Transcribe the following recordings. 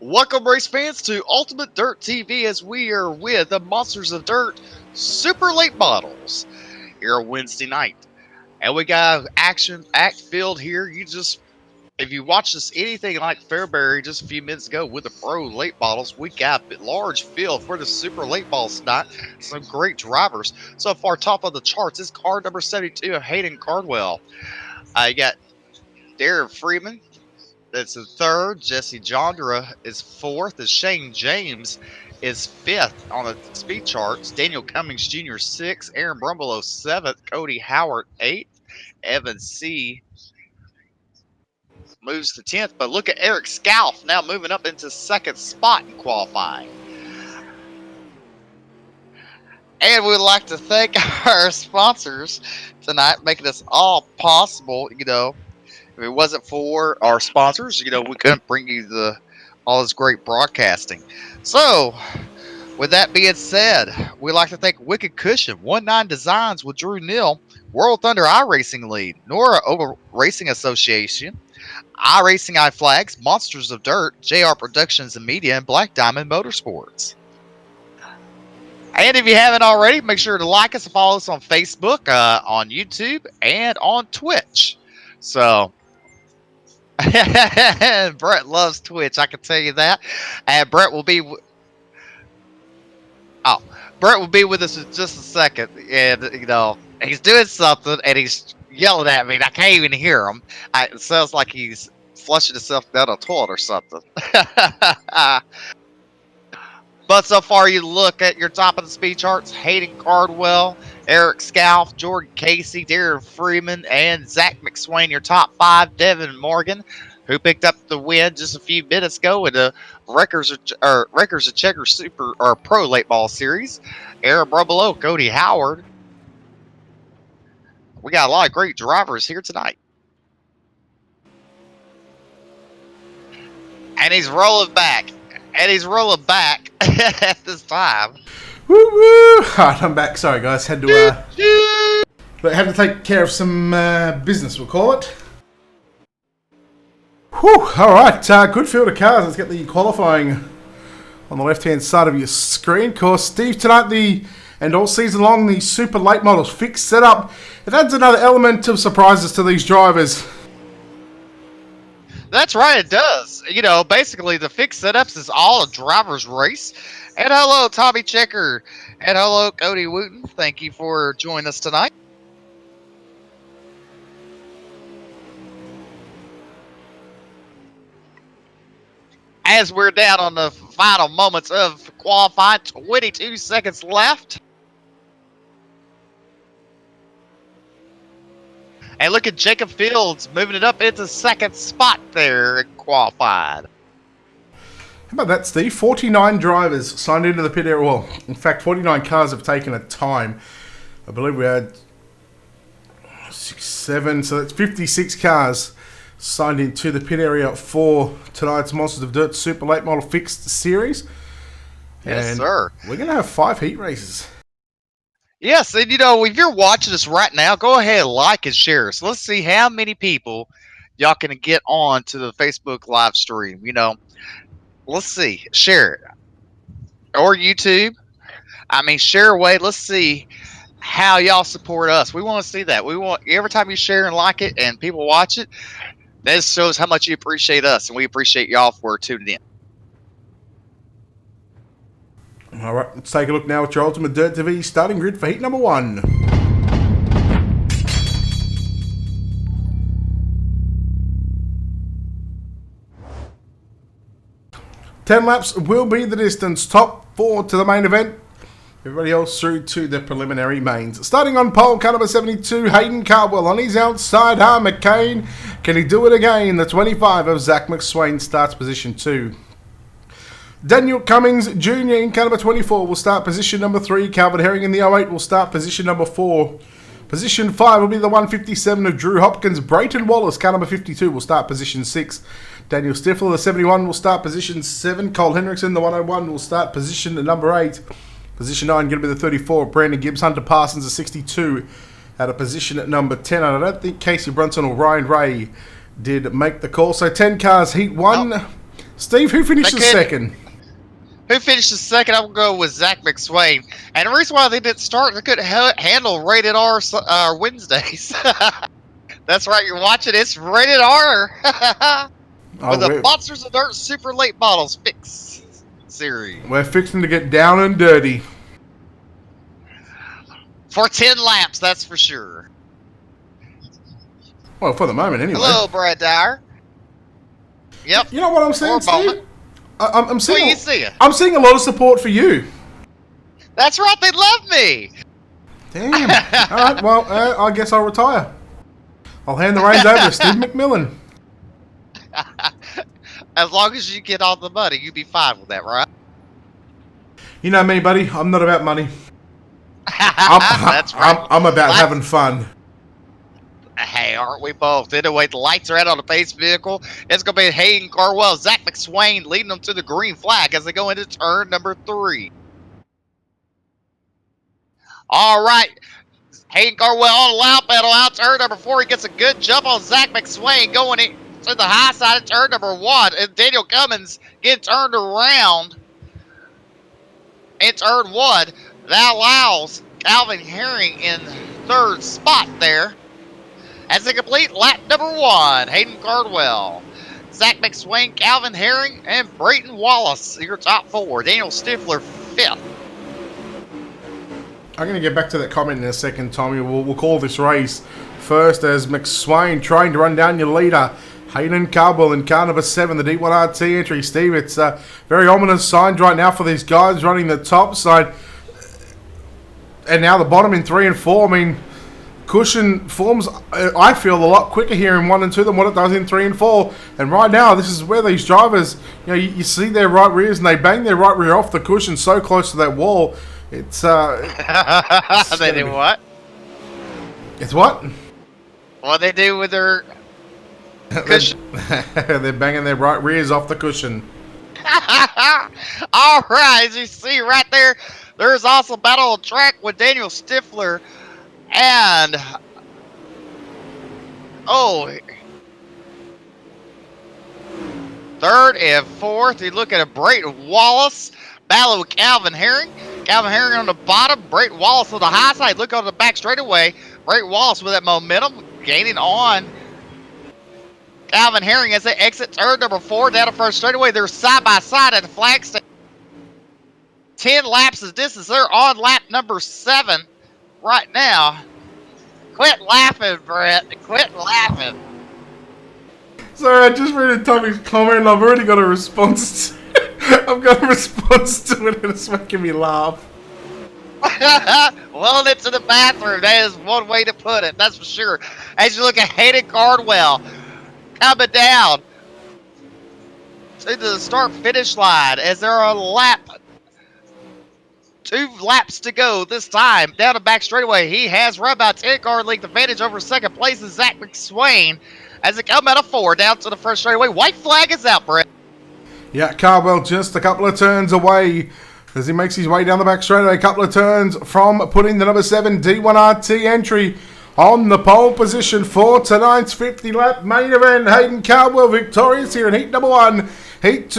Welcome, race fans, to Ultimate Dirt TV as we are with the Monsters of Dirt Super Late Models here Wednesday night. And we got action act filled here. If you watched this anything like Fairbury just a few minutes ago with the pro late models, we got a large field for the super late models tonight. Some great drivers. So far, top of the charts is car number 72 of Hayden Cardwell. You got Darren Freeman. That's the third. Jesse Jondra is fourth. As Shane James is fifth on the speed charts. Daniel Cummings Jr. sixth. Aaron Brumbelow seventh. Cody Howard eighth. Evan C. moves to 10th. But look at Eric Scalf now moving up into second spot in qualifying. And we'd like to thank our sponsors tonight, making this all possible. If it wasn't for our sponsors, we couldn't bring you all this great broadcasting. So, with that being said, we'd like to thank Wicked Cushion, 19 Designs with Drew Neal, World Thunder iRacing Lead, Nora Over Racing Association, iRacing iFlags, Monsters of Dirt, JR Productions and Media, and Black Diamond Motorsports. And if you haven't already, make sure to like us and follow us on Facebook, on YouTube, and on Twitch. So, Brett loves Twitch, I can tell you that. And Brett will be with us in just a second. And, he's doing something and he's yelling at me and I can't even hear him. It sounds like he's flushing himself down a toilet or something. But so far, you look at your top of the speed charts: Hayden Cardwell, Eric Scalf, Jordan Casey, Darren Freeman, and Zach McSwain. Your top five: Devin Morgan, who picked up the win just a few minutes ago in the Wreckers of Checker Super or Pro Late Ball Series. Aaron Brumbelow, Cody Howard. We got a lot of great drivers here tonight. And he's rolling back. At this time. Woo woo! Alright, I'm back. Sorry, guys. Had to take care of some business, we'll call it. Whew! Alright, good field of cars. Let's get the qualifying on the left-hand side of your screen. Of course, Steve, tonight and all season long, the super late models fixed setup. It adds another element of surprises to these drivers. That's right, it does. Basically the fixed setups is all a driver's race. And hello, Tommy Checker. And hello, Cody Wooten. Thank you for joining us tonight. As we're down on the final moments of qualifying, 22 seconds left. And look at Jacob Fields moving it up into second spot there and qualified. How about that, Steve? 49 drivers signed into the pit area. Well, in fact, 49 cars have taken a time. I believe we had 6, 7, so that's 56 cars signed into the pit area for tonight's Monsters of Dirt Super Late Model Fixed Series. Yes, sir. We're going to have 5 heat races. Yes, and if you're watching this right now, go ahead and like and share. So let's see how many people y'all can get on to the Facebook live stream. Let's see. Share it. Or YouTube. Share away. Let's see how y'all support us. We want to see that. We want every time you share and like it and people watch it, that shows how much you appreciate us, and we appreciate y'all for tuning in. Alright, let's take a look now at your Ultimate Dirt TV starting grid for heat number 1. Ten laps will be the distance. Top 4 to the main event. Everybody else through to the preliminary mains. Starting on pole, car number 72, Hayden Cardwell. On his outside, McCain. Can he do it again? The 25 of Zach McSwain starts position 2. Daniel Cummings Jr. in car number 24 will start position number 3. Calvin Herring in the 08 will start position number 4. Position 5 will be the 157 of Drew Hopkins. Brayton Wallace, car number 52, will start position 6. Daniel Stifler, the 71, will start position 7. Cole Henriksen, the 101, will start position number 8. Position 9 going to be the 34. Brandon Gibbs. Hunter Parsons, the 62, at a position at number 10. And I don't think Casey Brunson or Ryan Ray did make the call. So 10 cars, heat 1. Steve, who finished They the could- second? Who finished the second? I'm going to go with Zach McSwain. And the reason why they didn't start, they couldn't handle rated R Wednesdays. That's right, you're watching. It's rated R. With the Monsters of Dirt Super Late Models Fix series. We're fixing to get down and dirty. For 10 laps, that's for sure. Well, for the moment, anyway. Hello, Brad Dyer. Yep. You know what I'm saying, For a moment. Steve? I'm What seeing. are you seeing? I'm seeing a lot of support for you. That's right, they love me. Damn. All right. Well, I guess I'll retire. I'll hand the reins over to Steve McMillan. As long as you get all the money, you'd be fine with that, right? You know me, buddy. I'm not about money. That's right. I'm about having fun. Hey, aren't we both? Anyway, the lights are out on the base vehicle. It's going to be Hayden Carwell, Zach McSwain leading them to the green flag as they go into turn number 3. All right. Hayden Carwell on the loud pedal out turn number 4. He gets a good jump on Zach McSwain going to the high side of turn number 1. And Daniel Cummins getting turned around in turn 1. That allows Calvin Herring in third spot there. As they complete lap number 1, Hayden Cardwell, Zach McSwain, Calvin Herring, and Brayton Wallace, your top 4. Daniel Stifler, 5th. I'm going to get back to that comment in a second, Tommy. We'll call this race first as McSwain trying to run down your leader. Hayden Cardwell in car number 7, the D1RT entry. Steve, it's very ominous signs right now for these guys running the top side. And now the bottom in 3 and 4. I mean, cushion forms, I feel, a lot quicker here in 1 and 2 than what it does in 3 and 4. And right now, this is where these drivers, you see their right rears and they bang their right rear off the cushion so close to that wall. It's They do what? It's what? What they do with their cushion? They're banging their right rears off the cushion. All right, as you see right there, there's also battle on track with Daniel Stifler and third and fourth. You look at Brayton Wallace battle with Calvin Herring. Calvin Herring on the bottom, Brayton Wallace on the high side. Look on the back straightaway. Brayton Wallace with that momentum gaining on Calvin Herring as they exit turn number 4 down the first straightaway. They're side by side at the flag stand. 10 laps of distance. They're on lap number 7 right now. Quit laughing, Brett. Quit laughing. Sorry, I just read Tommy's comment and I've already got a response. I've got a response to it and it's making me laugh. Well, into the bathroom. That is one way to put it. That's for sure. As you look at Hayden Cardwell coming down to the start-finish line as they're on lap 2 laps to go this time. Down the back straightaway, he has run by 10-car length advantage over second place is Zach McSwain as they come out of 4 down to the first straightaway. White flag is out, Brett. Yeah, Cardwell just a couple of turns away as he makes his way down the back straightaway. A couple of turns from putting the number 7 D1RT entry on the pole position for tonight's 50-lap main event. Hayden Cardwell victorious here in heat number 1. Heat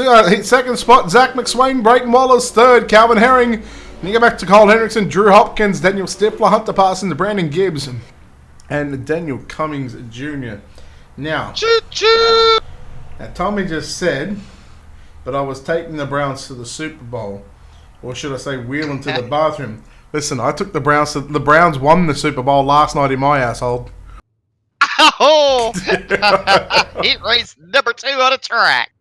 second spot, Zach McSwain, Brayton Wallace third, Calvin Herring. And you go back to Cole Hendrickson, Drew Hopkins, Daniel Stifler, Hunter Parsons, Brandon Gibbs, and Daniel Cummings Jr. Now, Choo-choo! now, Tommy just said that I was taking the Browns to the Super Bowl. Or should I say wheeling to the bathroom. Listen, I took the Browns to... The Browns won the Super Bowl last night in my household. Oh! Heat race number 2 on the track.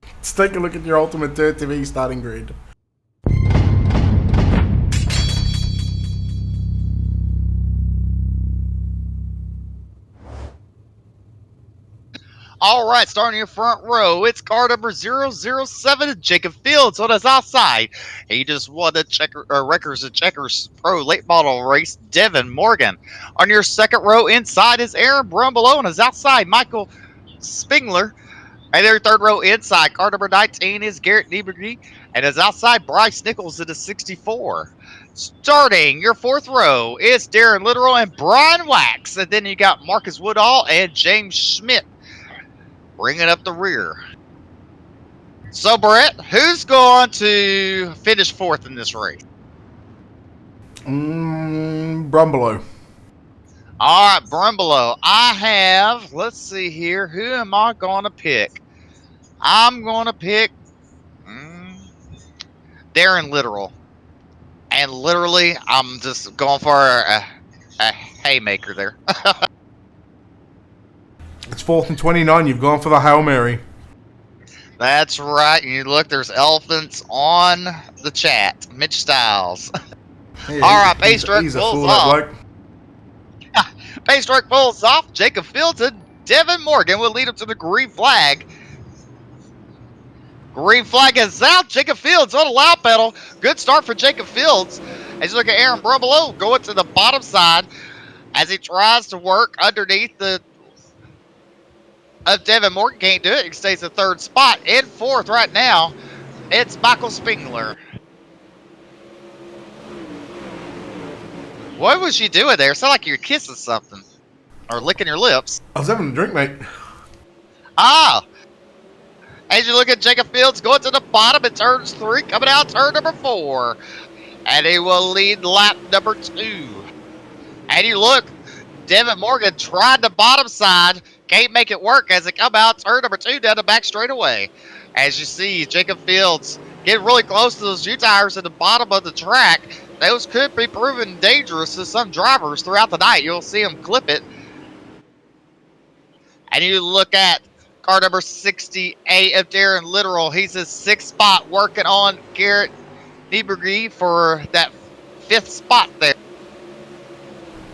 Let's take a look at your Ultimate Dirt TV starting grid. All right, starting in front row, it's car number 007, Jacob Fields on his outside. He just won the Wreckers and Checkers Pro late model race, Devin Morgan. On your second row, inside is Aaron Brumbelow on his outside, Michael Spingler. And their third row inside, car number 19 is Garrett Niebergy, and his outside, Bryce Nichols in the 64. Starting your fourth row is Darren Literal and Brian Wax, and then you got Marcus Woodall and James Schmidt bringing up the rear. So, Brett, who's going to finish fourth in this race? Brumbelow. All right, Brumbelow. I have, let's see here, who am I going to pick? I'm going to pick Darren Literal. And literally, I'm just going for a haymaker there. It's 4th and 29. You've gone for the Hail Mary. That's right. You look, there's elephants on the chat. Mitch Styles. Yeah, All right, pace truck he's a pulls fool, that off. bloke. Pace truck pulls off. Jacob Fields and Devin Morgan will lead him to the green flag. Green flag is out. Jacob Fields on a loud pedal. Good start for Jacob Fields. As you look at Aaron Brumbelow going to the bottom side as he tries to work underneath the Devin Morgan. Can't do it. He stays in third spot. In fourth right now, it's Michael Spengler. What was you doing there? Sound like you're kissing something or licking your lips. I was having a drink, mate. Ah! As you look at Jacob Fields going to the bottom in turns 3, coming out turn number 4. And he will lead lap number 2. And you look, Devin Morgan tried the bottom side, can't make it work as it come out turn number 2 down the back straightaway. As you see, Jacob Fields getting really close to those U-tires at the bottom of the track. Those could be proven dangerous to some drivers throughout the night. You'll see them clip it. And you look at car number 68 of Darren Literal. He's in 6th spot working on Garrett Nieberge for that 5th spot there.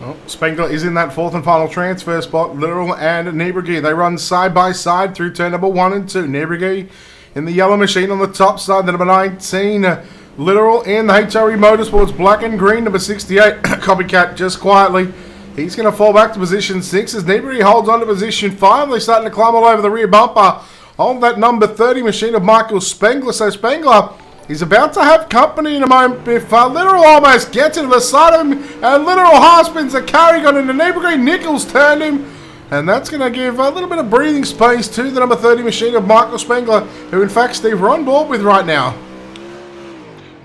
Oh, Spengler is in that 4th and final transfer spot. Literal and Nieberge. They run side by side through turn number 1 and 2. Nieberge in the yellow machine on the top side. The number 19. Literal in the HRE Motorsports black and green. Number 68. Copycat just quietly. He's going to fall back to position 6 as Nieberge holds on to position 5. They're starting to climb all over the rear bumper on that number 30 machine of Michael Spengler. So Spengler is about to have company in a moment if Literal almost gets into the side of him. And Literal half spins the carry on into Nieberge. Nichols turned him. And that's going to give a little bit of breathing space to the number 30 machine of Michael Spengler, who in fact Steve we're on board with right now.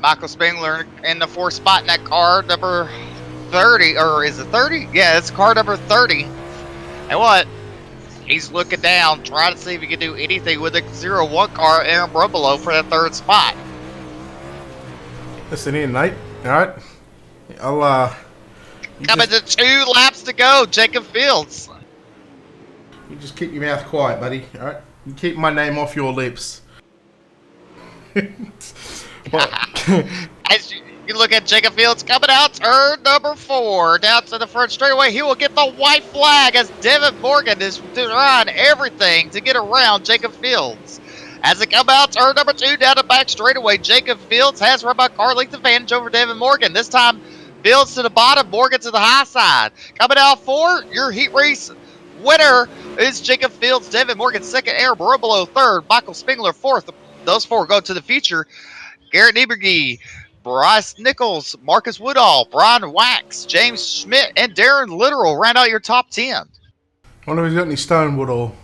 Michael Spengler in the 4th spot in that car number 30, or is it 30? Yeah, it's car number 30. And what? He's looking down, trying to see if he can do anything with the 0-1 car, Aaron Brumbelow, for that 3rd spot. Listen in, Nate. All right. I'll, Coming to 2 laps to go, Jacob Fields. You just keep your mouth quiet, buddy. All right. You keep my name off your lips. As you look at Jacob Fields coming out, turn number 4, down to the front straightaway. He will get the white flag as Devin Morgan is trying everything to get around Jacob Fields. As they come out, turn number 2, down the back straightaway. Jacob Fields has run by car length advantage over Devin Morgan. This time, Fields to the bottom, Morgan to the high side. Coming out 4, your heat race winner is Jacob Fields. Devin Morgan 2nd, Aaron Brumbelow 3rd, Michael Spengler 4th. Those 4 go to the feature. Garrett Nieberge, Bryce Nichols, Marcus Woodall, Brian Wax, James Schmidt, and Darren Literal round out your top 10. I wonder if he's got any stone Woodall.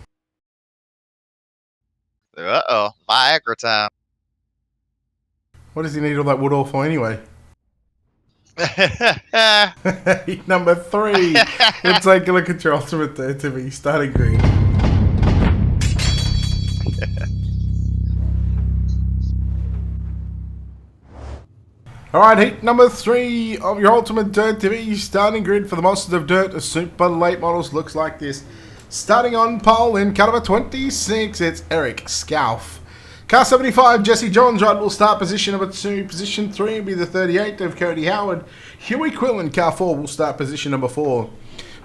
Uh-oh, Viagra time. What does he need all that Woodall for anyway? Number 3. Let's take a look at your ultimate TV starting green. Alright, heat number 3 of your Ultimate Dirt TV starting grid for the Monsters of Dirt Super Late Models looks like this. Starting on pole in car number 26, it's Eric Scalf. Car 75, Jesse Johns Rod will start position number 2. Position 3 will be the 38 of Cody Howard. Huey Quillen, car 4, will start position number 4.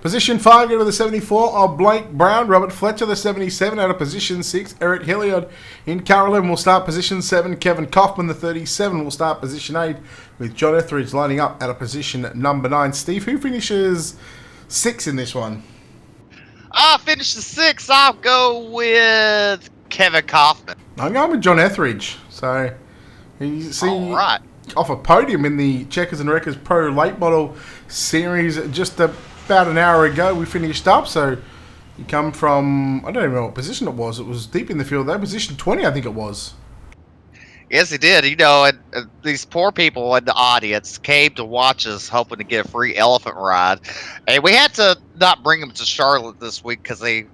Position 5 go to the 74 of Blake Brown. Robert Fletcher, the 77, out of position 6. Eric Hilliard in car 11 will start position 7. Kevin Kaufman, the 37, will start position 8. With John Etheridge lining up out of position number 9. Steve, who finishes 6 in this one? I'll finish the 6. I'll go with Kevin Kaufman. I'm going with John Etheridge. So, you see, all right, off a podium in the Checkers and Wreckers Pro Late Model Series just about an hour ago. We finished up, so you come from, I don't even know what position it was. It was deep in the field. That position 20, I think it was. Yes, he did. You know, and these poor people in the audience came to watch us, hoping to get a free elephant ride, and we had to not bring them to Charlotte this week because they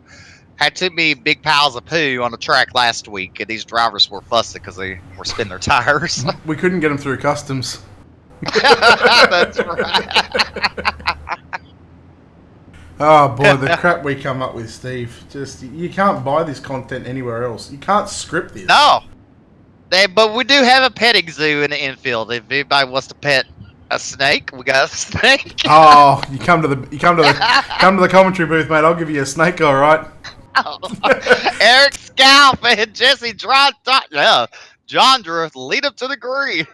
had too many big piles of poo on the track last week, and these drivers were fussing because they were spinning their tires. We couldn't get them through customs. That's right. Oh boy, the crap we come up with, Steve. Just you can't buy this content anywhere else. You can't script this. No, but we do have a petting zoo in the infield. If anybody wants to pet a snake, we got a snake. Oh, you come to the commentary booth, mate. I'll give you a snake, all right. Eric Scalp and Jesse Jondra lead up to the green.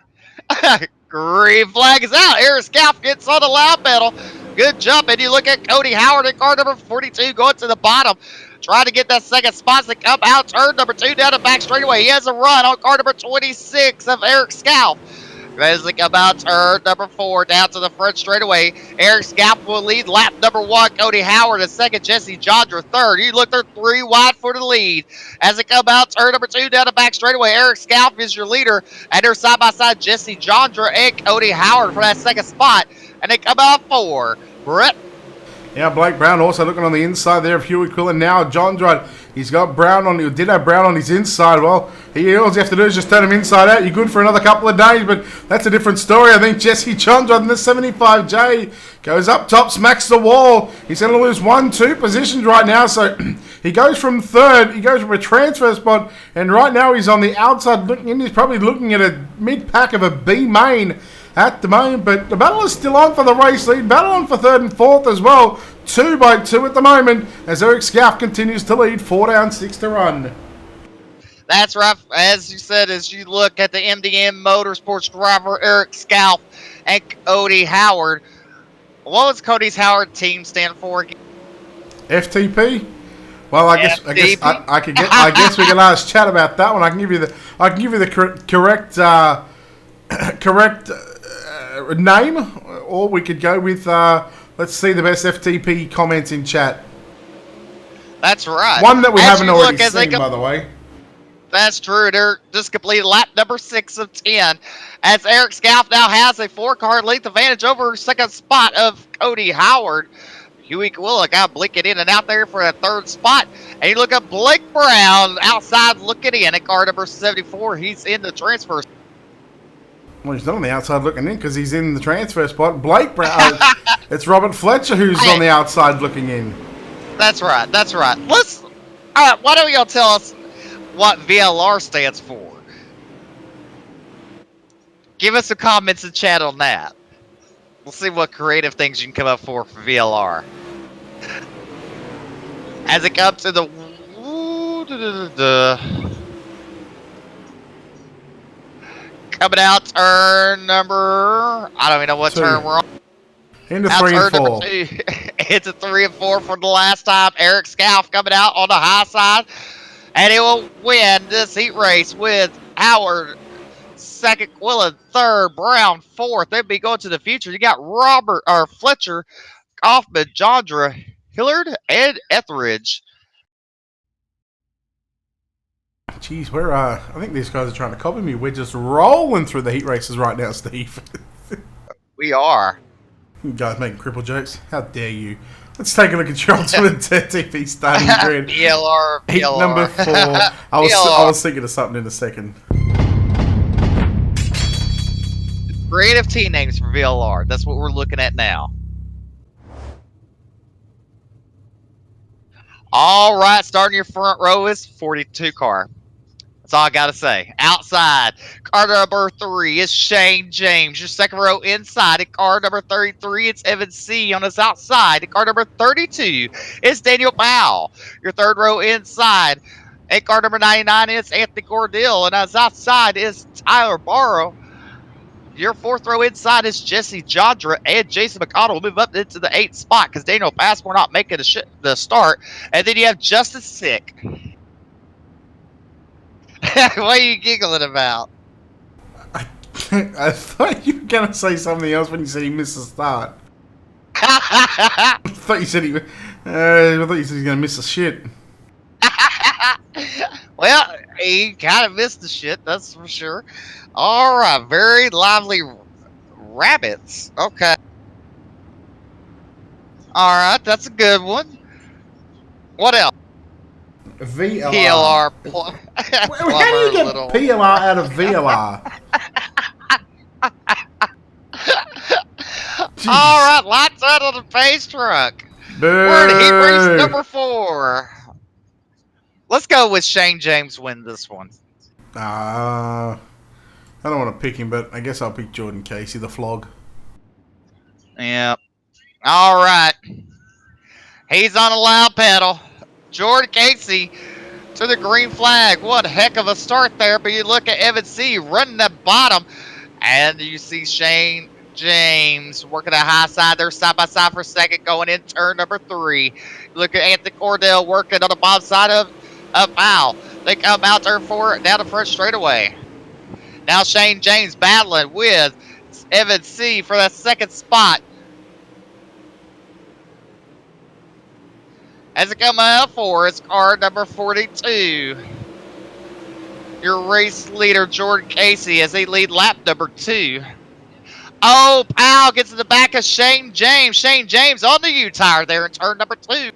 Green flag is out. Eric Scalp gets on the loud pedal. Good jump. And you look at Cody Howard in car number 42 going to the bottom. Trying to get that second spot to come out. Turn number 2 down the back straightaway. He has a run on car number 26 of Eric Scalp. As they come out, turn number 4 down to the front straightaway. Eric Scalp will lead lap number 1. Cody Howard in second. Jesse Jondra third. You look, they're 3 wide for the lead. As they come out, turn number 2 down the back straightaway. Eric Scalp is your leader. And they're side by side, Jesse Jondra and Cody Howard for that second spot. And they come out 4. Brett. Yeah, Blake Brown also looking on the inside there of Huey Quillen. Now John Dredd, he's got Brown on, he did have Brown on his inside. Well, all you have to do is just turn him inside out. You're good for another couple of days, but that's a different story. I think Jesse John Dredd in the 75J goes up top, smacks the wall. He's going to lose 1-2 positions right now, so he goes from third, he goes from a transfer spot, and right now he's on the outside looking in. He's probably looking at a mid-pack of a B main at the moment, but the battle is still on for the race lead. Battle on for third and fourth as well. 2 by 2 at the moment as Eric Scalp continues to lead. 4 down, 6 to run. That's right. As you said, as you look at the MDM Motorsports driver Eric Scalp and Cody Howard. What was Cody's Howard team stand for? FTP. Well, I guess we can ask Chad about that one. I can give you the correct name, or we could go with let's see the best FTP comments in chat. That's right. One that we haven't already seen, by the way. That's true. They're just completed lap number 6 of 10. As Eric Scalp now has a 4-car length advantage over second spot of Cody Howard. Huey Quilla got blinking in and out there for that third spot. And you look at Blake Brown outside looking in at car number 74. He's in the transfer. Well, he's not on the outside looking in because he's in the transfer spot. Blake Brown. It's Robert Fletcher who's on the outside looking in. That's right. That's right. All right, why don't y'all tell us what VLR stands for? Give us some comments and chat on that. We'll see what creative things you can come up for VLR. As it comes to the coming out turn number, I don't even know what 2. turn we're on. Into 3 and 4. It's a 3 and 4 for the last time. Eric Scalp coming out on the high side. And he will win this heat race with Howard second, Quillen third, Brown fourth. They'll be going to the future. You got Fletcher, Kaufman, Jondra, Hillard, and Etheridge. Jeez, I think these guys are trying to copy me. We're just rolling through the heat races right now, Steve. We are. You guys making cripple jokes? How dare you? Let's take a look at your ultimate TV starting grid. PLR. Heat number 4. I was thinking of something in a second. Creative team names for VLR. That's what we're looking at now. All right, starting your front row is 42 car. That's all I got to say. Outside, car number 3 is Shane James. Your second row inside, at car number 33, it's Evan C. On his outside, at car number 32, it's Daniel Powell. Your third row inside, at car number 99, it's Anthony Gordill. And his outside is Tyler Barrow. Your fourth row inside is Jesse Jondra, and Jason McConnell will move up into the 8th spot because Daniel Passmore not making the start. And then you have Justin Sick. What are you giggling about? I thought you were going to say something else when you said he missed the start. I thought you said he was going to miss a shit. Well, He kind of missed the shit, that's for sure. All right, very lively rabbits. Okay. All right, that's a good one. What else? VLR. PLR How do you plumber get little. PLR out of VLR? All Jeez. right, lights out on the pace truck. We're in heat race Boo. number 4. Let's go with Shane James win this one. I don't want to pick him, but I guess I'll pick Jordan Casey, the flog. Yeah. All right. He's on a loud pedal. Jordan Casey to the green flag. What heck of a start there. But you look at Evan C. running the bottom. And you see Shane James working the high side there side by side for a second. Going in turn number 3. Look at Anthony Cordell working on the bottom side of Powell. They come out there for it down the front straightaway. Now Shane James battling with Evan C. for that second spot. As it comes out for it's car number 42. Your race leader, Jordan Casey, as they lead lap number 2. Oh, Powell gets in the back of Shane James. Shane James on the U-tire there in turn number 2.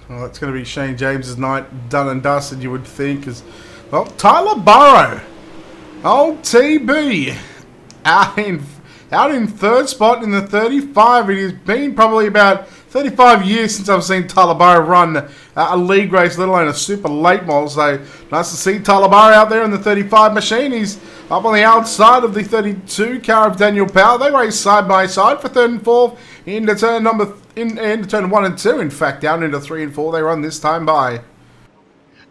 Well, that's going to be Shane James's night done and dusted, you would think. Well, Tyler Burrow, old TB, out in third spot in the 35. It has been probably about 35 years since I've seen Tyler Burrow run a league race, let alone a super late model. So nice to see Tyler Burrow out there in the 35 machine. He's up on the outside of the 32 car of Daniel Powell. They race side by side for third and fourth into turn 1 and 2. In fact, down into 3 and 4, they run this time by.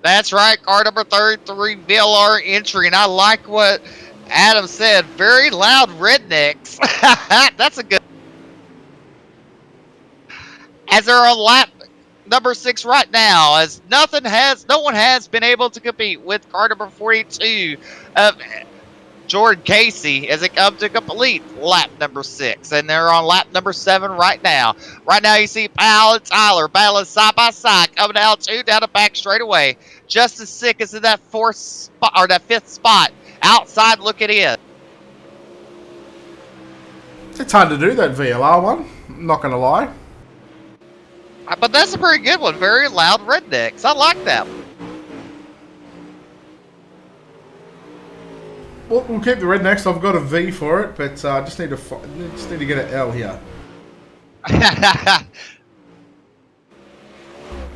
That's right, car number 33, VLR entry, and I like what Adam said. Very loud rednecks. That's a good. As they're on lap number 6 right now, as no one has been able to compete with car number 42 of Jordan Casey as it comes to complete lap number 6. And they're on lap number 7 right now. Right now you see Powell and Tyler battling side by side, coming out 2 down the back straightaway. Justin Sick is in that 4th spot, or that 5th spot, outside looking in. It's hard to do that VLR one, I'm not going to lie. But that's a pretty good one. Very loud rednecks. I like that one. We'll keep the rednecks. I've got a V for it, but I just need to get an L here.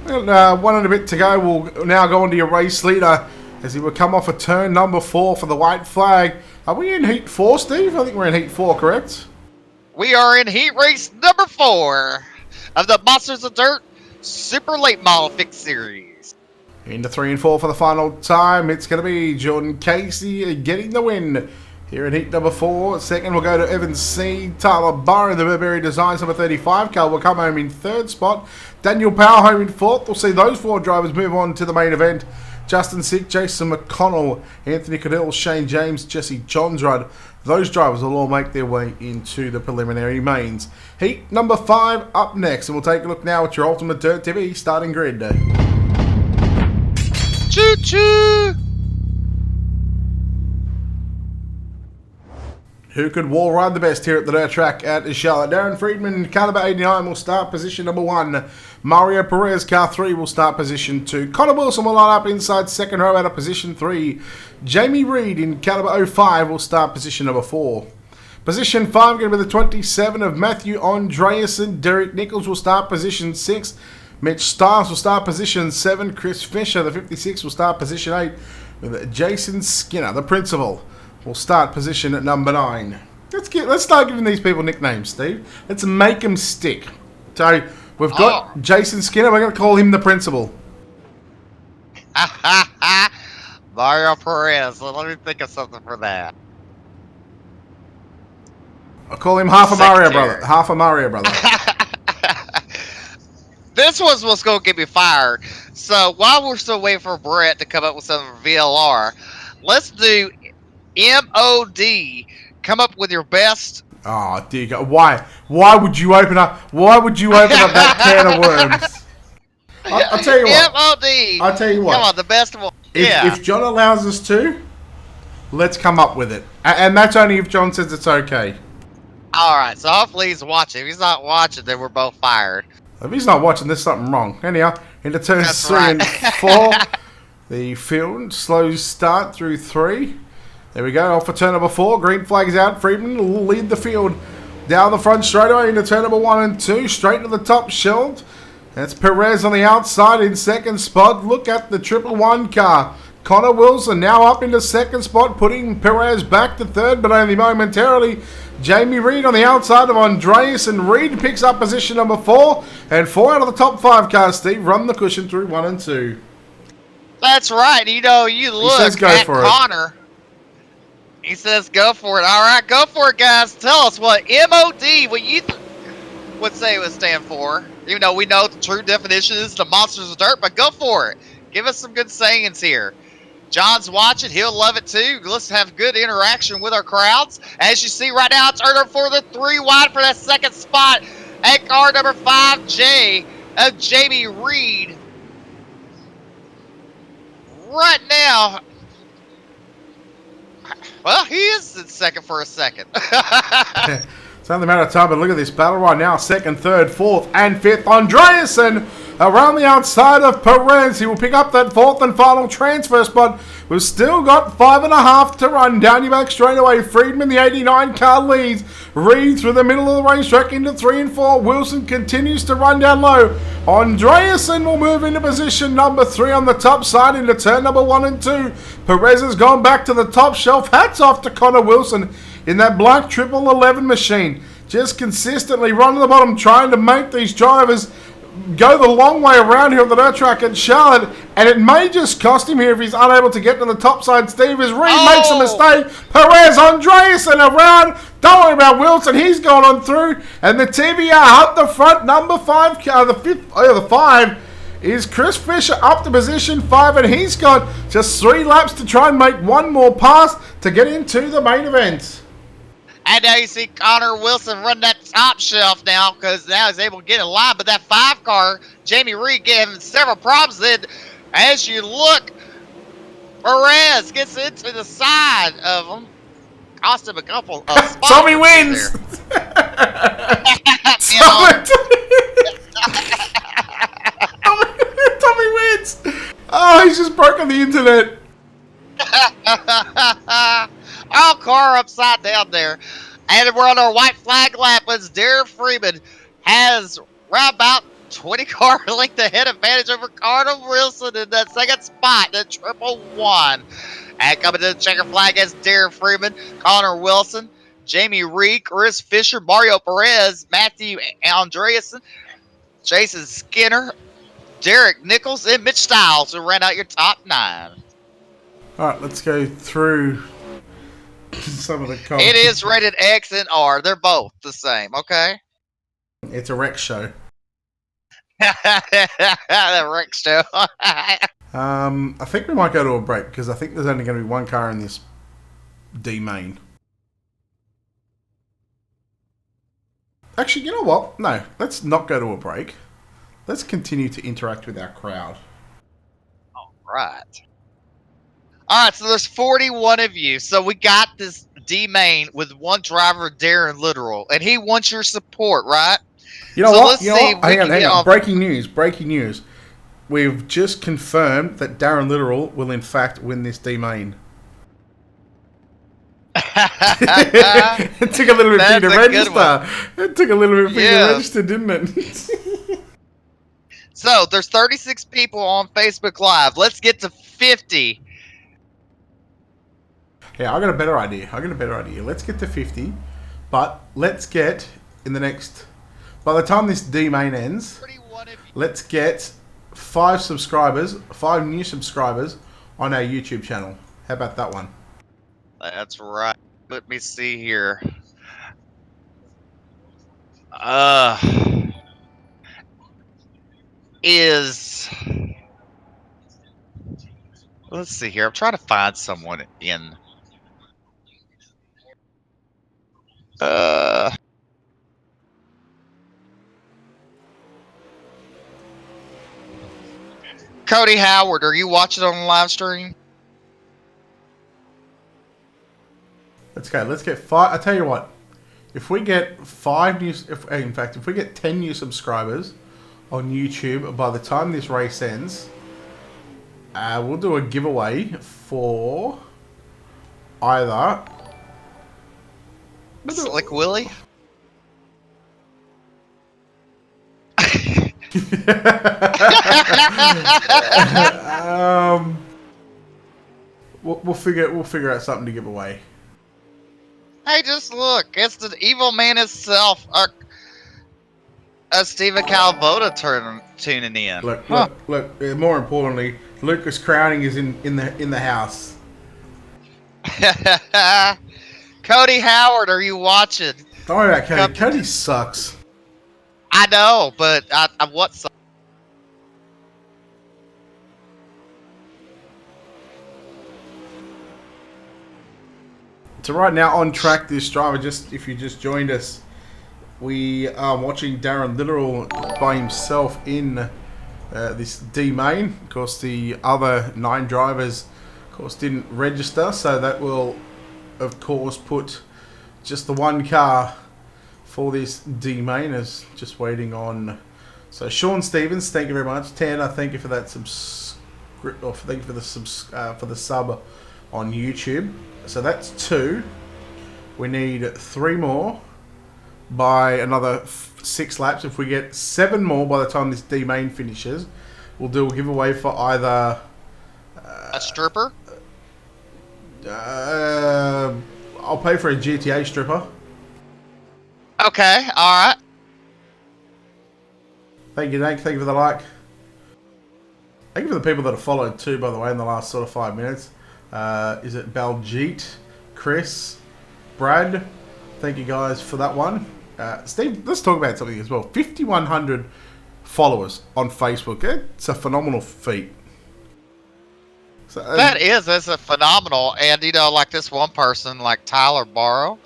And 1 and a bit to go. We'll now go on to your race leader as he will come off a turn number 4 for the white flag. Are we in heat 4, Steve? I think we're in heat 4, correct? We are in heat race number 4 of the Monsters of Dirt Super Late Model Fixed Series. Into 3 and 4 for the final time. It's going to be Jordan Casey getting the win here in heat number 4. Second will go to Evan C. Tyler Burrow, the Burberry Designs number 35 car, will come home in 3rd spot. Daniel Powell home in 4th. We'll see those 4 drivers move on to the main event. Justin Sick, Jason McConnell, Anthony Cadell, Shane James, Jesse Johnsrud. Those drivers will all make their way into the preliminary mains. Heat number 5 up next, and we'll take a look now at your Ultimate Dirt TV starting grid. Choo-choo! Who could wall ride the best here at the dirt track at Charlotte? Darren Friedman, caliber 89, will start position number 1. Mario Perez, car 3, will start position 2. Connor Wilson will line up inside second row out of position 3. Jamie Reed in caliber 05 will start position number 4. Position 5 going to be the 27 of Matthew Andreasen. Derek Nichols will start position 6. Mitch Stiles will start position 7. Chris Fisher, the 56, will start position 8. With Jason Skinner, the principal, will start position at number 9. Let's start giving these people nicknames, Steve. Let's make them stick. So we've got Jason Skinner. We're going to call him the principal. Mario Perez. Let me think of something for that. I'll call him half a Mario brother. Half a Mario brother. This was what's going to get me fired. So while we're still waiting for Brett to come up with some VLR, let's do MOD. Come up with your best. Oh dear God! Why? Why would you open up? Why would you open up that can of worms? I'll tell you what. MOD. I'll tell you Come what. on, the best one. If John allows us to, let's come up with it. And that's only if John says it's okay. All right, so hopefully he's watching. If he's not watching, then we're both fired. If he's not watching, there's something wrong. Anyhow, into turns That's 3 right. and 4. The field slow start through 3. There we go. Off for turn number 4. Green flag's out. Friedman will lead the field down the front straight away into turn number 1 and 2. Straight to the top shelved. That's Perez on the outside in second spot. Look at the 111 car. Connor Wilson now up into second spot, putting Perez back to third, but only momentarily. Jamie Reed on the outside of Andreas, and Reed picks up position number 4. And 4 out of the top 5 cars, Steve, run the cushion through 1 and 2. That's right. You know, you look says go at for it. Connor. He says go for it. All right, go for it, guys. Tell us what MOD, what you would say it would stand for. Even though we know the true definition is the Monsters of Dirt, but go for it. Give us some good sayings here. John's watching. He'll love it too. Let's have good interaction with our crowds. As you see right now, it's Turner for the 3 wide for that second spot. At car number 5J of Jamie Reed. Right now, well, he is in second for a second. It's only a matter of time, but look at this battle right now. Second, third, fourth, and fifth. Andreasen around the outside of Perez. He will pick up that fourth and final transfer spot. We've still got 5.5 to run. Down your back straight away. Friedman, the 89 car, leads. Reed through the middle of the racetrack into 3 and 4. Wilson continues to run down low. Andreasen will move into position number 3 on the top side into turn number 1 and 2. Perez has gone back to the top shelf. Hats off to Connor Wilson in that black 1111 machine. Just consistently run to the bottom, trying to make these drivers go the long way around here on the dirt track at Charlotte, and it may just cost him here if he's unable to get to the top side. Steve, as Reed makes a mistake. Perez, Andreasen around. Don't worry about Wilson. He's gone on through, and the TVR up the front. Number 5, the 5 is Chris Fisher up to position 5, and he's got just 3 laps to try and make one more pass to get into the main event. And now you see Connor Wilson run that top shelf now because now he's able to get in line. But that 5 car, Jamie Reed, gave him several problems. Then, as you look, Perez gets into the side of him. Cost him a couple of spots. Tommy wins! Tommy wins! Oh, he's just broken the internet. Our car upside down there. And we're on our white flag lap as Darren Freeman has right about 20 car length ahead advantage over Connor Wilson in that second spot, the 111. And coming to the checker flag as Darren Freeman, Connor Wilson, Jamie Reed, Chris Fisher, Mario Perez, Matthew Andreasen, Jason Skinner, Derek Nichols, and Mitch Stiles who ran out your top 9. Alright, let's go through some of the comments. It is rated X and R. They're both the same, okay? It's a wreck show. The wreck show. I think we might go to a break because I think there's only going to be one car in this D main. Actually, you know what? No, let's not go to a break. Let's continue to interact with our crowd. All right. All right, so there's 41 of you. So we got this D main with one driver, Darren Literal, and he wants your support, right? You know So what? let's You know see what? if we Hang on, can hang get on. on- Breaking news. Breaking news. We've just confirmed that Darren Literal will in fact win this D main. It took a little bit for you to That's a good register. It took a little bit for you Yeah. to register, didn't it? So there's 36 people on Facebook Live. Let's get to 50. Yeah, I got a better idea. Let's get to 50, but let's get in the next. By the time this D main ends, 41 of you. let's get 5 subscribers, 5 new subscribers on our YouTube channel. How about that one? That's right. Let me see here. Let's see here. I'm trying to find someone in. Uh. Cody Howard, are you watching on the live stream? Let's go. Let's get 5. I tell you what. If we get 5 new, if we get 10 new subscribers on YouTube by the time this race ends, we'll do a giveaway for either Slick Willie? we'll figure out something to give away. Hey, just look. It's the evil man himself. Stephen Calvoda tuning in. Look. More importantly, Lucas Crowning is in the house. Cody Howard, are you watching? Don't worry about Cody. Cody sucks. I know, but what's So right now on track, this driver, if you just joined us, we are watching Darren Literal by himself in this D main. Of course, the other 9 drivers, of course, didn't register, so that will, of course, put just the 1 car for this D main is just waiting on. So Sean Stevens, thank you very much. Tanner, thank you for that thank you for the sub on YouTube. So that's 2. We need 3 more by another 6 laps. If we get 7 more by the time this D main finishes, we'll do a giveaway for either a stripper. I'll pay for a GTA stripper. Okay, all right. Thank you, Nate. Thank you for the like. Thank you for the people that have followed too, by the way, in the last sort of 5 minutes. Is it Baljeet, Chris, Brad? Thank you guys for that one. Steve, let's talk about something as well. 5,100 followers on Facebook. It's a phenomenal feat. So, That's a phenomenal. And, like this one person, like Tyler Burrow.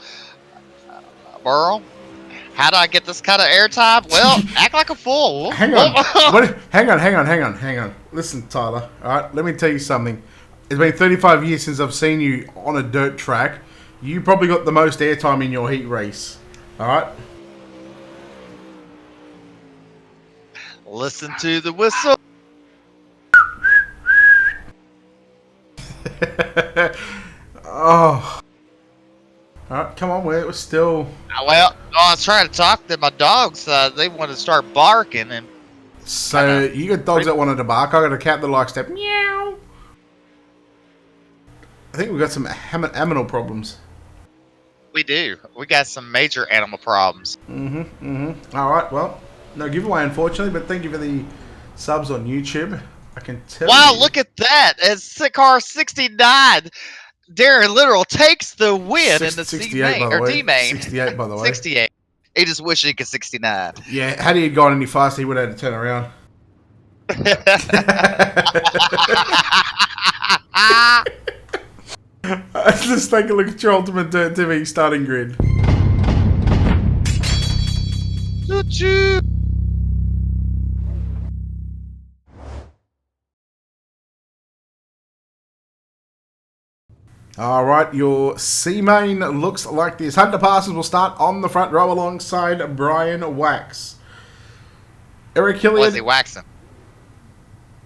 How do I get this kind of airtime? Well, act like a fool. Hang on. Hang on. Listen, Tyler. All right, let me tell you something. It's been 35 years since I've seen you on a dirt track. You probably got the most airtime in your heat race. All right? Listen to the whistle. Oh. All right, come on. We're still... Well, I was trying to talk to my dogs. They want to start barking. And so you got dogs that wanted to bark. I got a cat that likes to meow. I think we've got some aminal problems. We do. We got some major animal problems. All right, well, no giveaway, unfortunately, but thank you for the subs on YouTube. I can tell Wow, you. look at that. It's car 69. Darren Literal takes the win in the C main, or D main. 68, by the way. 68. He just wished he could 69. Yeah, had he gone any faster, he would have had to turn around. Let's take a look at your Ultimate Dirt TV starting grid. Choo-choo. All right, your C main looks like this. Hunter Passes will start on the front row alongside Brian Wax. Eric Hilliard. Was he waxing?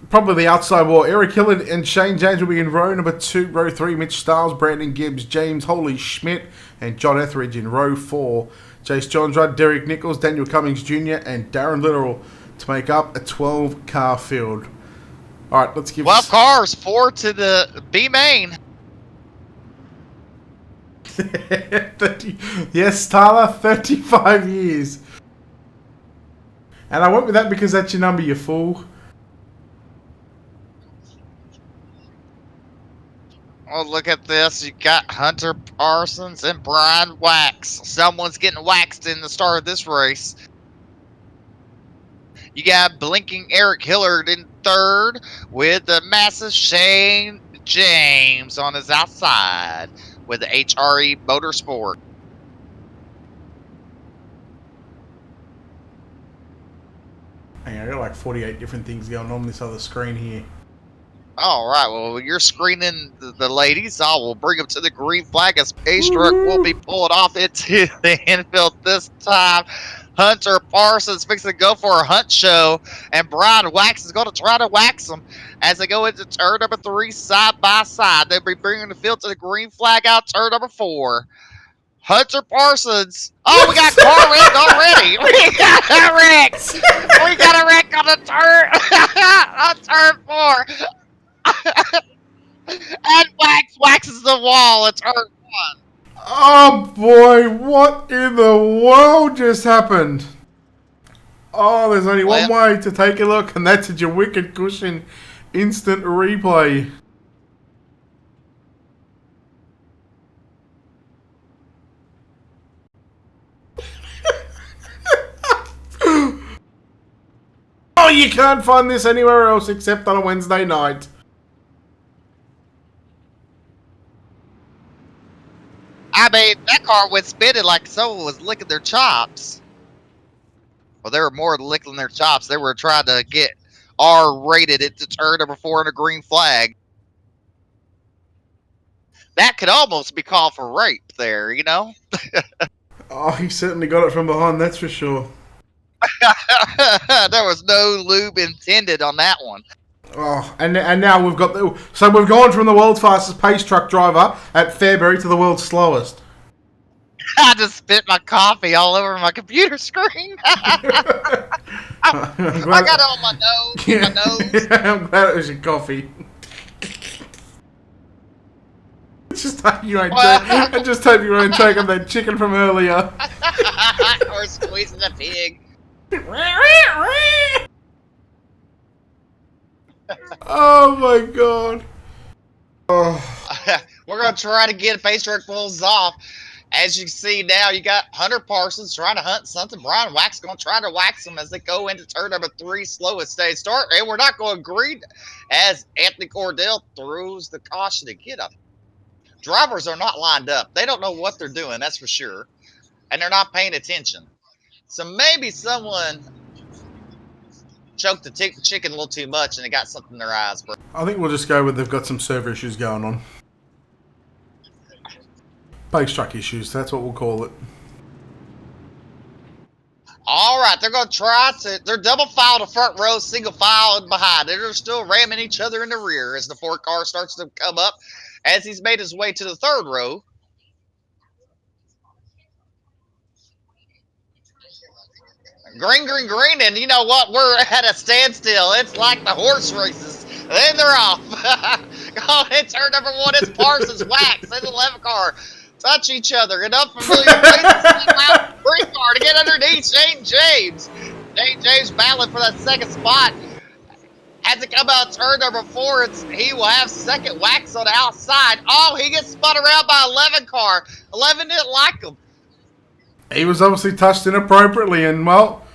Probably the outside wall. Eric Hilliard and Shane James will be in row number 2. Row 3, Mitch Stiles, Brandon Gibbs, James Holy Schmidt, and John Etheridge in row 4. Jace Johns Rudd, Derek Nichols, Daniel Cummings Jr., and Darren Literal to make up a 12-car field. All right, let's give 12 cars, 4 to the B main. 30, yes, Tyler, 35 years. And I went with that because that's your number, you fool. Oh, look at this. You got Hunter Parsons and Brian Wax. Someone's getting waxed in the start of this race. You got blinking Eric Hilliard in 3rd with the massive Shane James on his outside with the HRE Motorsport. Hang on, I got like 48 different things going on this other screen here. All right. Well, you're screening the ladies. I will bring them to the green flag as Pace Truck will be pulled off into the infield this time. Hunter Parsons fixing to go for a hunt show, and Brian Wax is going to try to wax him as they go into turn number 3 side by side. They'll be bringing the field to the green flag out turn number 4. Hunter Parsons. Oh, we got car wrecked already. We got a wreck. We got a wreck on the turn on turn 4. And Wax waxes the wall. It's turn 1. Oh boy, what in the world just happened? Oh, there's only one way to take a look, and that's at your Wicked Cushion instant replay. Oh, you can't find this anywhere else except on a Wednesday night. I mean, that car went spinning like someone was licking their chops. Well, they were more than licking their chops. They were trying to get R-rated into turn number 4 on a green flag. That could almost be called for rape there, you know? Oh, he certainly got it from behind, that's for sure. There was no lube intended on that one. Oh, and now we've got so we've gone from the world's fastest pace truck driver at Fairbury to the world's slowest. I just spit my coffee all over my computer screen. I got it on my nose. Yeah. My nose. I'm glad it was your coffee. Just hope you ain't I just hope you weren't taking that chicken from earlier. Or squeezing a pig. Oh my god. Oh. We're going to try to get a pace truck pulls off. As you can see now, you got Hunter Parsons trying to hunt something. Brian Wax going to try to wax them as they go into turn number 3, slowest stage start. And we're not going to agree as Anthony Cordell throws the caution to get up. Drivers are not lined up. They don't know what they're doing, that's for sure. And they're not paying attention. So maybe someone choked the chicken a little too much and they got something in their eyes, bro. I think we'll just go with they've got some server issues going on. Pace truck issues, that's what we'll call it. All right, they're going to try to... They're double file to front row, single file behind. They're still ramming each other in the rear as the 4 car starts to come up. As he's made his way to the 3rd row. Green, and you know what? We're at a standstill. It's like the horse races. Then they're off. Going in turn number 1 is Parsons, Wax, and the 11 car. Touch each other. In unfamiliar places. Green car to get underneath Shane James. Shane James battling for that 2nd spot. As it come out turn number 4, he will have 2nd. Wax on the outside. Oh, he gets spun around by 11 car. 11 didn't like him. He was obviously touched inappropriately, and well,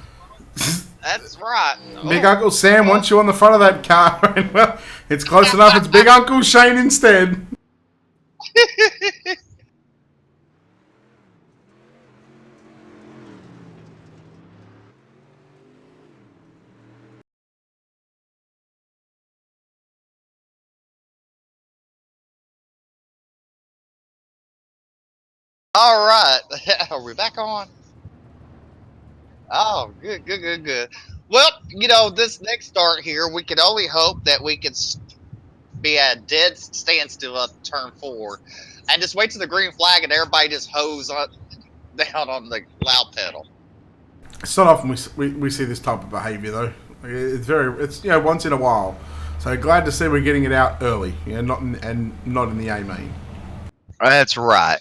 that's right. Big Uncle Sam wants you on the front of that car, and well, it's close enough. It's Big Uncle Shane instead. All right. Are we back on? Oh, good. Well, you know, this next start here, we can only hope that we can be at dead standstill at turn 4 and just wait till the green flag and everybody just hose down on the loud pedal. It's not often we see this type of behaviour, though. It's once in a while. So glad to see we're getting it out early, not in the A main. That's right.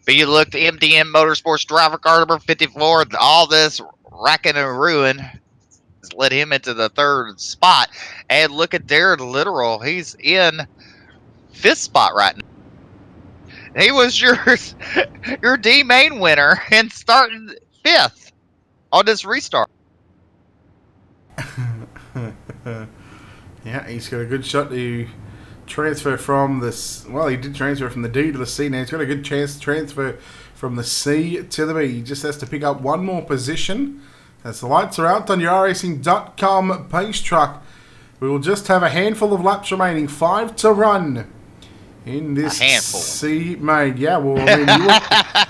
But you look, the MDM Motorsports driver car number 54, all this wrecking and ruin has led him into the 3rd spot. And look at Darren Literal. He's in 5th spot right now. He was your D main winner and starting 5th on this restart. Yeah, he's got a good shot to transfer from this. Well, he did transfer from the D to the C. Now he's got a good chance to transfer from the C to the B. He just has to pick up one more position. As the lights are out on your iRacing.com pace truck We will just have a handful of laps remaining. 5 to run in this C main. Yeah, well, I mean,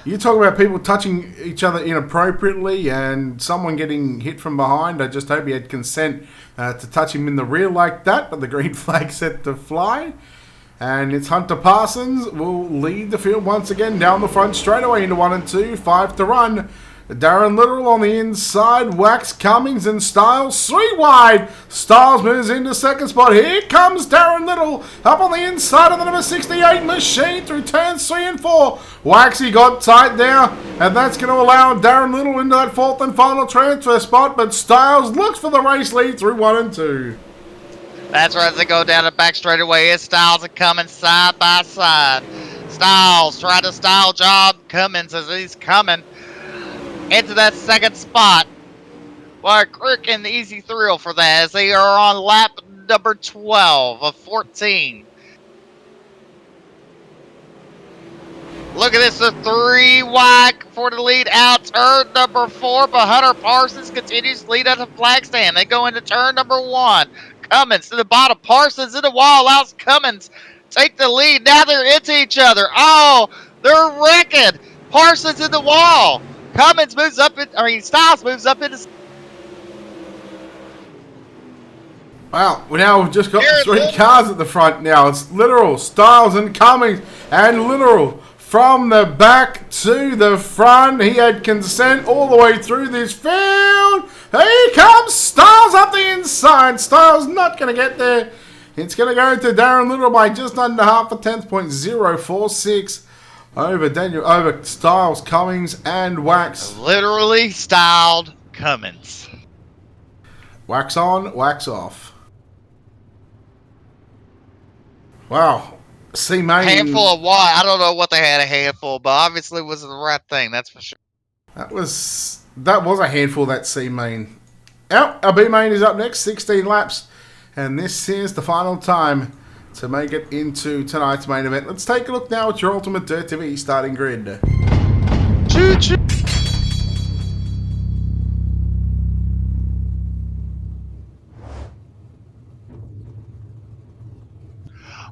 you talk about people touching each other inappropriately and someone getting hit from behind. I just hope he had consent to touch him in the rear like that, but the green flag set to fly. And it's Hunter Parsons will lead the field once again down the front straight away into 1 and 2. 5 to run. Darren Little on the inside. Wax, Cummings and Styles. 3 wide. Styles moves into second spot. Here comes Darren Little up on the inside of the number 68 Machine through turns 3 and 4. Waxy got tight there, and that's going to allow Darren Little into that 4th and final transfer spot. But Styles looks for the race lead through 1 and 2. That's right, as they go down the back straightaway. It's Styles and Cummins side by side. Styles trying to style job Cummins as he's coming into that second spot. What a quick and easy thrill for that as they are on lap number 12 of 14. Look at this, a 3 wide for the lead out turn number 4, but Hunter Parsons continues to lead at the flag stand. They go into turn number 1. Cummins to the bottom, Parsons in the wall, allows Cummins take the lead. Now they're into each other. Oh, they're wrecking. Parsons in the wall. Cummins moves up, Styles moves up into. Wow, we now have just got 3 cars at the front now. It's Literal, Styles and Cummings, and Literal from the back to the front. He had consent all the way through this field. Here comes Styles up the inside. Styles not going to get there. It's going to go to Darren Little by just under half a tenth, 0.046 over Styles, Cummings, and Wax. Literally styled Cummins. Wax on, wax off. Wow. C main. Handful of what? I don't know what they had a handful, but obviously it was the right thing, that's for sure. That was a handful, that C main. Our B main is up next, 16 laps. And this is the final time to make it into tonight's main event. Let's take a look now at your Ultimate Dirt TV starting grid. Choo-choo.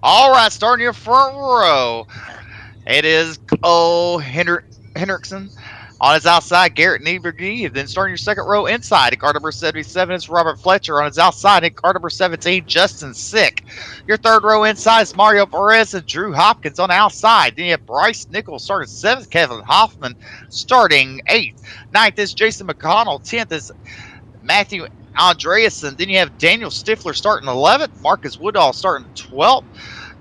All right, starting your front row, it is Cole Hendrickson. On his outside, Garrett Nieberge. Then starting your second row inside, in car number 77 is Robert Fletcher. On his outside, in car number 17, Justin Sick. Your third row inside is Mario Perez and Drew Hopkins on the outside. Then you have Bryce Nichols starting 7th, Kevin Hoffman starting 8th. 9th is Jason McConnell. 10th is Matthew Andreasen. Then you have Daniel Stifler starting 11th, Marcus Woodall starting 12th.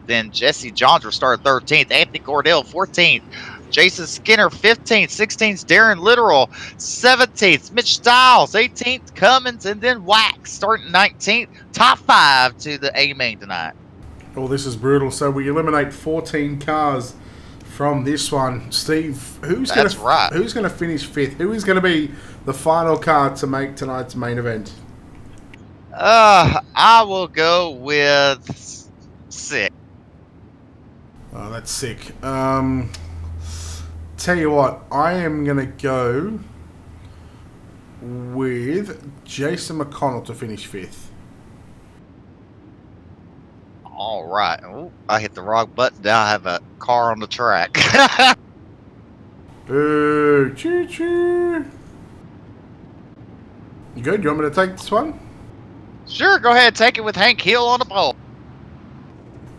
Then Jesse Johnsworth started 13th, Anthony Cordell 14th. Jason Skinner 15th, 16th Darren Literal 17th, Mitch Styles 18th, Cummins, and then Wax starting 19th. Top 5 to the A main tonight. Oh, this is brutal. So we eliminate 14 cars from this one. Steve, who's going to finish 5th? Who is going to be the final car to make tonight's main event? I will go with Sick. Oh, that's sick. Tell you what, I am going to go with Jason McConnell to finish 5th. All right. Ooh, I hit the wrong button. Now I have a car on the track. Boo. Choo-choo. You good? You want me to take this one? Sure, go ahead. Take it with Hank Hill on the pole.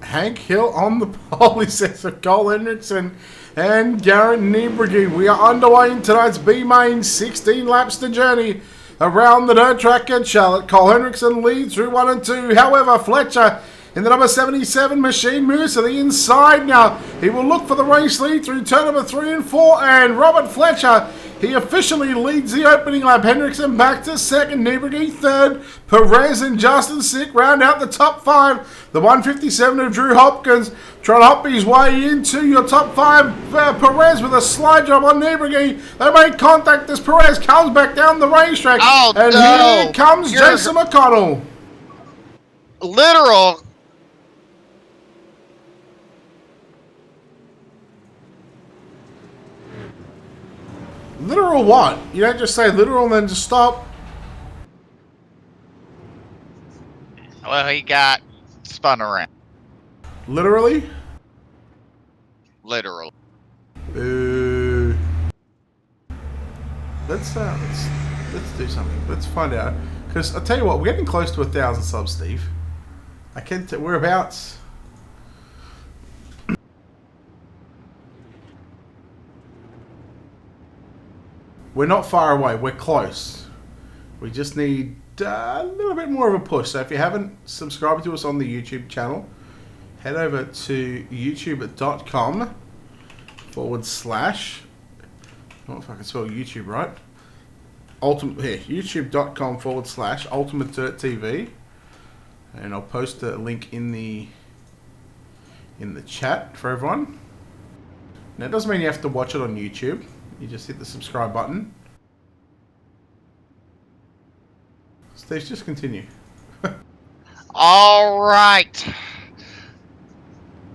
Hank Hill on the pole, he says, of Cole Hendrickson and Garrett Nieberge. We are underway in tonight's B main, 16 laps to journey around the dirt track at Charlotte. Cole Hendrickson leads through 1 and 2. However, Fletcher in the number 77 Machine moves to the inside now. He will look for the race lead through turn number 3 and 4. And Robert Fletcher, he officially leads the opening lap. Hendrickson back to second, Nieberge third. Perez and Justin Sick round out the top 5. The 157 of Drew Hopkins trying to hop his way into your top 5. Perez with a slide job on Nieberge. They make contact as Perez comes back down the racetrack. Oh, and no. Here comes Jason McConnell. Literal. Literal what? You don't just say literal and then just stop. Well, he got spun around, Literally? literally. Ooh. Let's do something. Let's find out. Because I'll tell you what, we're getting close to 1,000 subs, Steve. I can't tell whereabouts. We're not far away. We're close. We just need a little bit more of a push. So if you haven't subscribed to us on the YouTube channel, head over to youtube.com/. I don't know if I can spell YouTube right. youtube.com/Ultimate Dirt TV, and I'll post a link in the chat for everyone. Now it doesn't mean you have to watch it on YouTube. You just hit the subscribe button. Steve, just continue. All right.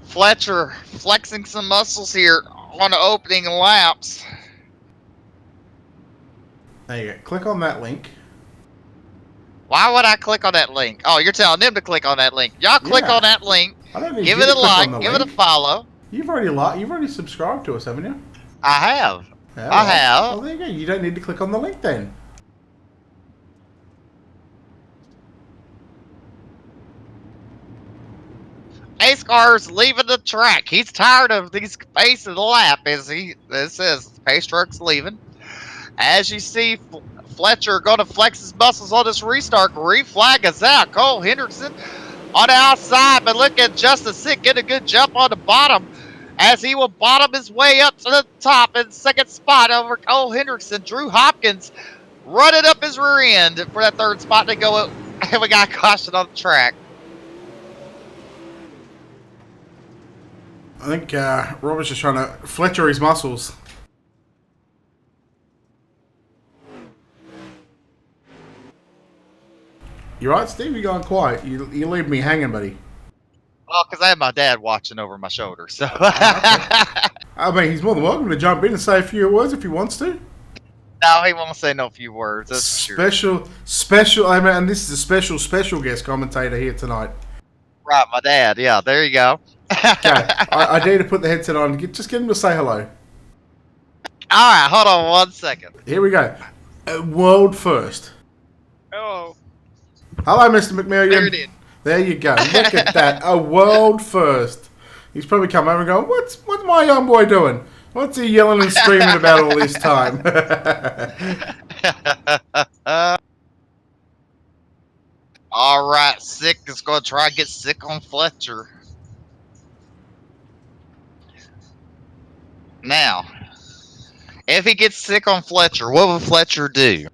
Fletcher flexing some muscles here on the opening laps. There you go. Click on that link. Why would I click on that link? Oh, you're telling them to click on that link. Y'all click Yeah. on that link. I don't need Give you it to a click on like. the Give it a link. follow. You've already subscribed to us, haven't you? I have. Yeah, I have. Well, there you go. You don't need to click on the link then. Ace Car's leaving the track. He's tired of these pace of the lap, as this says. Pace truck's leaving. As you see, Fletcher going to flex his muscles on this restart. Green flag is out. Cole Hendrickson on the outside, but look at Justice Sick get a good jump on the bottom as he will bottom his way up to the top in second spot over Cole Hendrickson. Drew Hopkins running up his rear end for that third spot to go up, and we got caution on the track. I think Robert's just trying to Fletcher his muscles. You right, Steve? You going quiet? You leave me hanging, buddy. Well, because I have my dad watching over my shoulder, so. I mean, he's more than welcome to jump in and say a few words if he wants to. No, he won't say no few words. That's for sure. Special. I mean, and this is a special guest commentator here tonight. Right, my dad. Yeah, there you go. Okay, I dare to put the headset on. Just get him to say hello. All right, hold on 1 second. Here we go. World first. Hello. Hello, Mr. McMillian. There it is. There you go. Look at that. A world first. He's probably come over and going, what's my young boy doing? What's he yelling and screaming about all this time? All right, Sick is going to try to get Sick on Fletcher. Now, if he gets Sick on Fletcher, what will Fletcher do?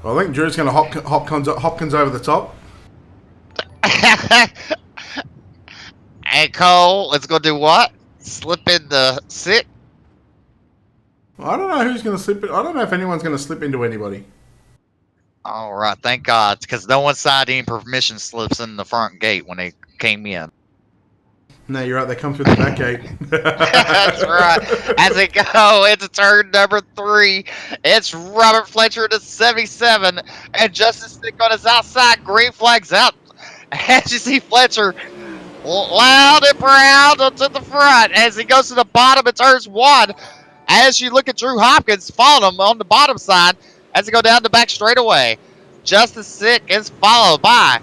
Well, I think Drew's going to Hopkins over the top. And Cole is going to do what? Slip in the Sick? I don't know who's going to slip in. I don't know if anyone's going to slip into anybody. All right, thank God, because no one signed any permission slips in the front gate when they came in. No, you're right. They come through the back gate. That's right. As they go into turn number 3, it's Robert Fletcher to 77, and Justice Stick on his outside. Green flags out. As you see Fletcher loud and proud to the front as he goes to the bottom of turns 1. As you look at Drew Hopkins following him on the bottom side as he go down the back straightaway. Justice Sick is followed by,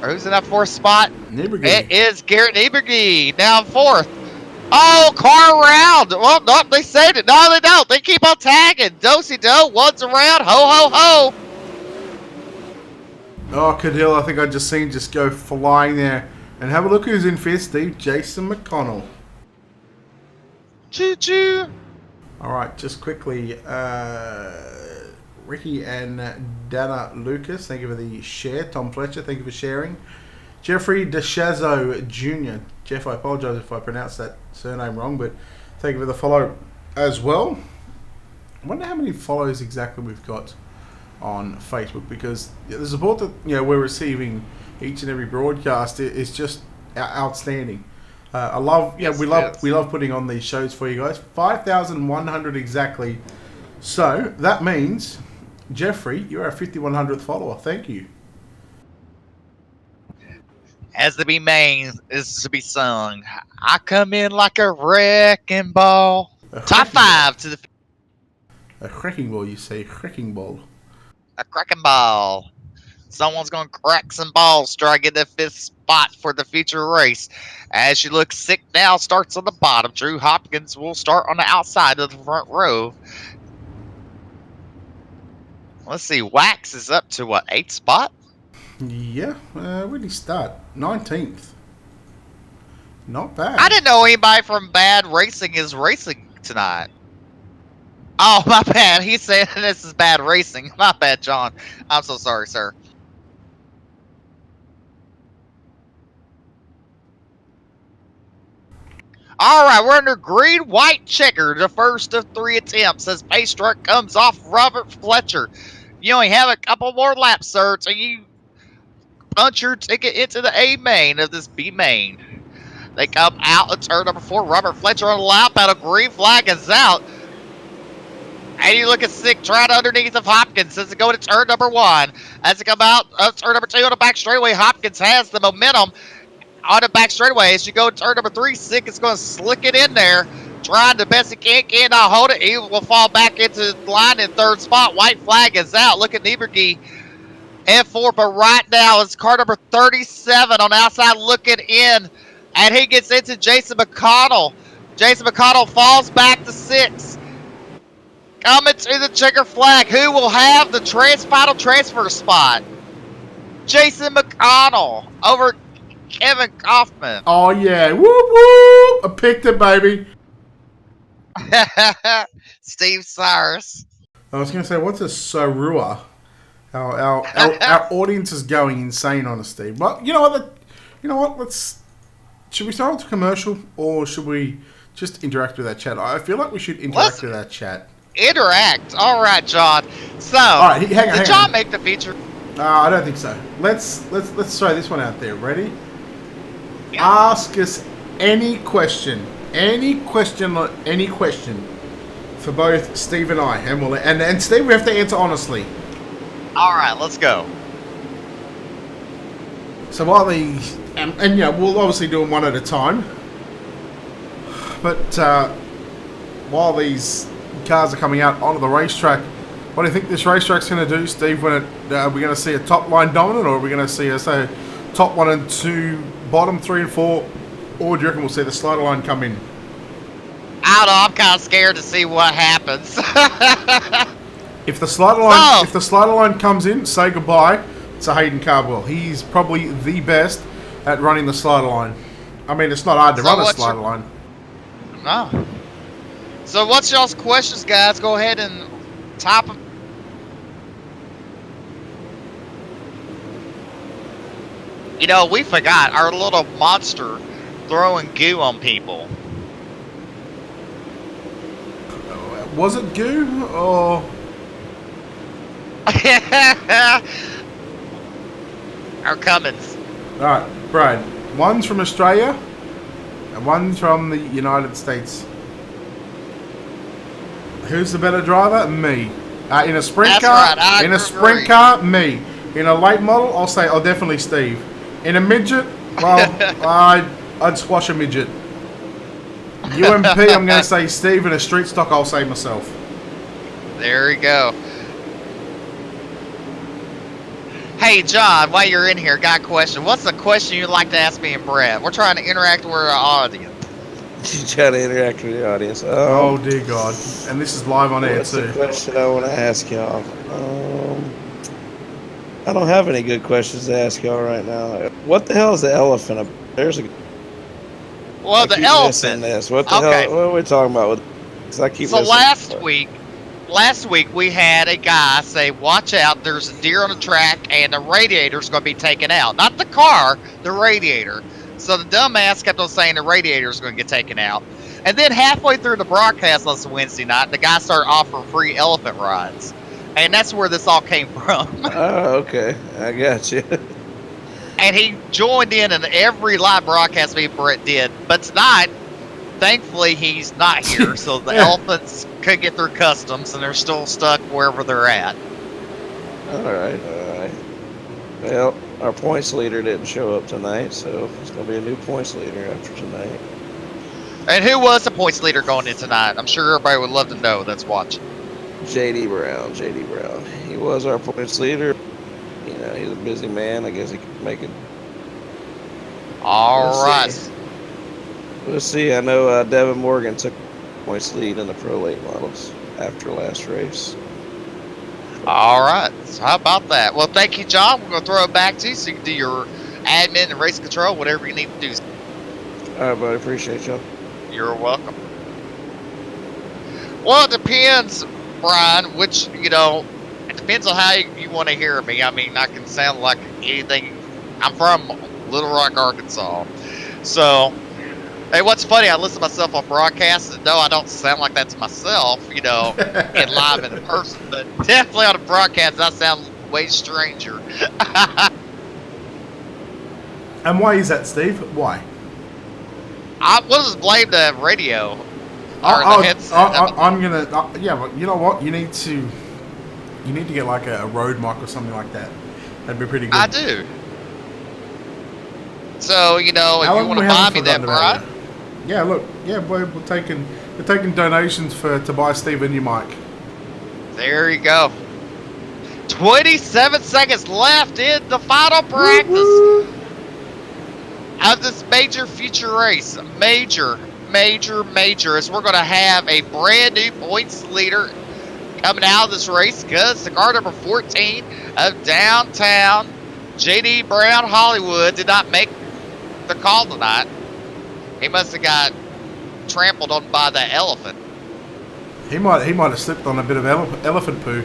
or who's in that 4th spot? Niebergy. It is Garrett Niebergy now 4th. Oh, car around. Well, no, they saved it. No, they don't. They keep on tagging. Do-si-do, one's around. Ho, ho, ho. Oh, Cadell, I think I just go flying there. And have a look who's in 5th, Steve. Jason McConnell. Choo-choo. All right, just quickly, Ricky and Dana Lucas, thank you for the share. Tom Fletcher, thank you for sharing. Jeffrey DeShazo Jr. Jeff, I apologize if I pronounced that surname wrong, but thank you for the follow as well. I wonder how many follows exactly we've got on Facebook, because the support that we're receiving each and every broadcast is just outstanding. I love, we love putting on these shows for you guys. 5,100 exactly. So that means, Jeffrey, you're our 5,100th follower. Thank you. as the B main is to be sung. I come in like a wrecking ball. A Top cracking ball. 5 to the A cracking ball, you say? Cracking ball. a cracking ball. Someone's going to crack some balls to try to get the 5th spot for the future race. As you look sick now, starts on the bottom. Drew Hopkins will start on the outside of the front row. Let's see, Wax is up to what, 8th spot? Yeah, where did he start? 19th. Not bad. I didn't know anybody from Bad Racing is racing tonight. Oh, my bad. He said this is bad racing. My bad, John. I'm so sorry, sir. All right, we're under green, white checker. The first of 3 attempts as pace truck comes off Robert Fletcher. You only have a couple more laps, sir, so you punch your ticket into the A main of this B main. They come out of turn number 4. Robert Fletcher on the lap out. A green flag is out. And you look at sick trying underneath of Hopkins as they go to turn number 1. As they come out of turn number 2 on the back straightaway, Hopkins has the momentum on the back straightaway. As you go to turn number 3, Sick is going to slick it in there. Trying the best he cannot hold it. He will fall back into the line in 3rd spot. White flag is out. Look at Nieberge F4, but right now it's car number 37 on the outside looking in. And he gets into Jason McConnell. Jason McConnell falls back to 6. Coming to the checker flag. Who will have the final transfer spot? Jason McConnell over Kevin Kaufman. Oh, yeah. Whoop, whoop. I picked it, baby. Steve Cyrus. I was going to say, what's a Sarua? Our audience is going insane on us, Steve. But you know what? Should we start with a commercial, or should we just interact with that chat? I feel like we should interact with that chat. Interact. All right, John. So, all right, hang on. Did John make the feature? I don't think so. Let's throw this one out there. Ready? Yeah. Ask us any question for both Steve and I, and Steve, we have to answer honestly. All right, let's go. So while these, and yeah, we'll obviously do them one at a time. But while these cars are coming out onto the racetrack, what do you think this racetrack's going to do, Steve? Are we going to see a top line dominant, or are we going to see a top 1 and 2, bottom 3 and 4, or do you reckon we'll see the slider line come in? I don't know. I'm kind of scared to see what happens. If the slider line comes in, say goodbye to Hayden Cardwell. He's probably the best at running the slider line. I mean, it's not hard to run a slider line. No. So what's y'all's questions, guys? Go ahead and type them. You know, we forgot our little monster throwing goo on people. Was it goo or? Our Cummins. Alright, Brad. One's from Australia and one's from the United States. Who's the better driver? Me. In a sprint car, sprint car, me. In a late model, I'll definitely Steve. In a midget, well, I'd squash a midget. UMP, I'm going to say Steve. In a street stock, I'll say myself. There you go. Hey, John, while you're in here, got a question. What's the question you'd like to ask me and Brett? We're trying to interact with our audience. You try to interact with the audience. Oh, dear God. And this is live on air, too. What's the question I want to ask y'all? I don't have any good questions to ask y'all right now. What the hell is the elephant up? There's a... Well, the elephant. This. What the hell? What are we talking about? So last week we had a guy say, watch out, there's a deer on the track and the radiator's going to be taken out. Not the car, the radiator. So the dumbass kept on saying the radiator's going to get taken out. And then halfway through the broadcast last Wednesday night, the guy started offering free elephant rides. And that's where this all came from. Oh, okay. I got you. And he joined in every live broadcast me Brett did. But tonight, thankfully, he's not here. So the elephants could get through customs and they're still stuck wherever they're at. All right. Well, Our points leader didn't show up tonight, so it's going to be a new points leader after tonight. And who was the points leader going in tonight? I'm sure everybody would love to know that's watching. JD Brown. He was our points leader. You know, he's a busy man. I guess he could make it. All right. We'll see. I know Devin Morgan took points lead in the Pro Late Models after last race. All right. So how about that? Well, thank you, John. We're going to throw it back to you so you can do your admin and race control, whatever you need to do. All right, buddy. Appreciate y'all. You're welcome. Well, it depends, Brian, which, you know, it depends on how you want to hear me. I mean, I can sound like anything. I'm from Little Rock, Arkansas. So, hey, what's funny, I listen to myself on broadcasts, and no, I don't sound like that to myself, you know, in live in person, but definitely on a broadcast, I sound way stranger. And why is that, Steve? Why? We'll just blame the radio. Or the headset. I'm gonna. Yeah, but you know what? You need to get like a road mic or something like that. That'd be pretty good. I do. So, you know, if you want to buy me that, Brian. Yeah, look. Yeah, boy, we're taking donations to buy Steve a new mic. There you go. 27 seconds left in the final practice of this major future race. Major, as we're going to have a brand new points leader coming out of this race, because the car number 14 of Downtown, JD Brown Hollywood, did not make the call tonight. He must have got trampled on by the elephant. He might have slipped on a bit of elephant poo.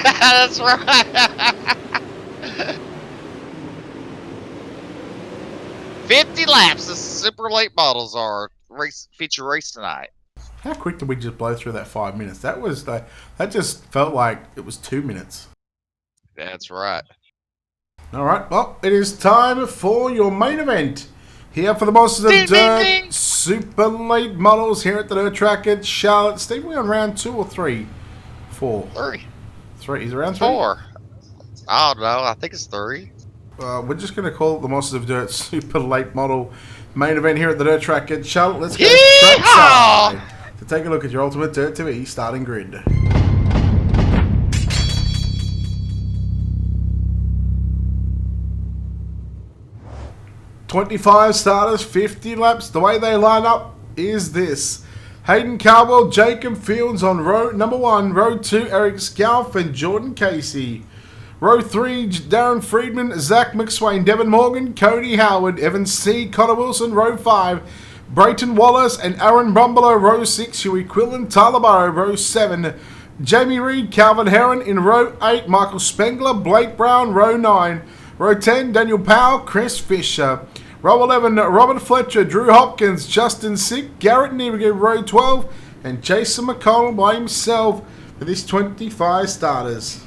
That's right. 50 laps. The super late models are feature race tonight. How quick did we just blow through that 5 minutes? That just felt like it was 2 minutes. That's right. All right. Well, it is time for your main event. Here for the Monsters of Dirt Super Late Models here at the Dirt Track at Charlotte. Steve, we on round 2 or 3? 4. 3. Is it round 3? 4. I don't know. I think it's 3. We're just going to call it the Monsters of Dirt Super Late Model main event here at the Dirt Track at Charlotte. Let's go trackside to take a look at your Ultimate Dirt 2E starting grid. "25 starters, 50 laps. The way they line up is this: Hayden Caldwell, Jacob Fields on row number 1. Row 2, Eric Scalf and Jordan Casey. Row 3, Darren Friedman, Zach McSwain, Devin Morgan, Cody Howard, Evan C., Connor Wilson. Row 5, Brayton Wallace and Aaron Brumbelow. Row 6, Huey Quillen, Tyler Burrow. Row 7, Jamie Reed, Calvin Heron. In row 8, Michael Spengler, Blake Brown. Row 9, row 10, Daniel Powell, Chris Fisher. Row 11, Robert Fletcher, Drew Hopkins, Justin Sick, Garrett Nieberger. Row 12, and Jason McConnell by himself for this 25 starters.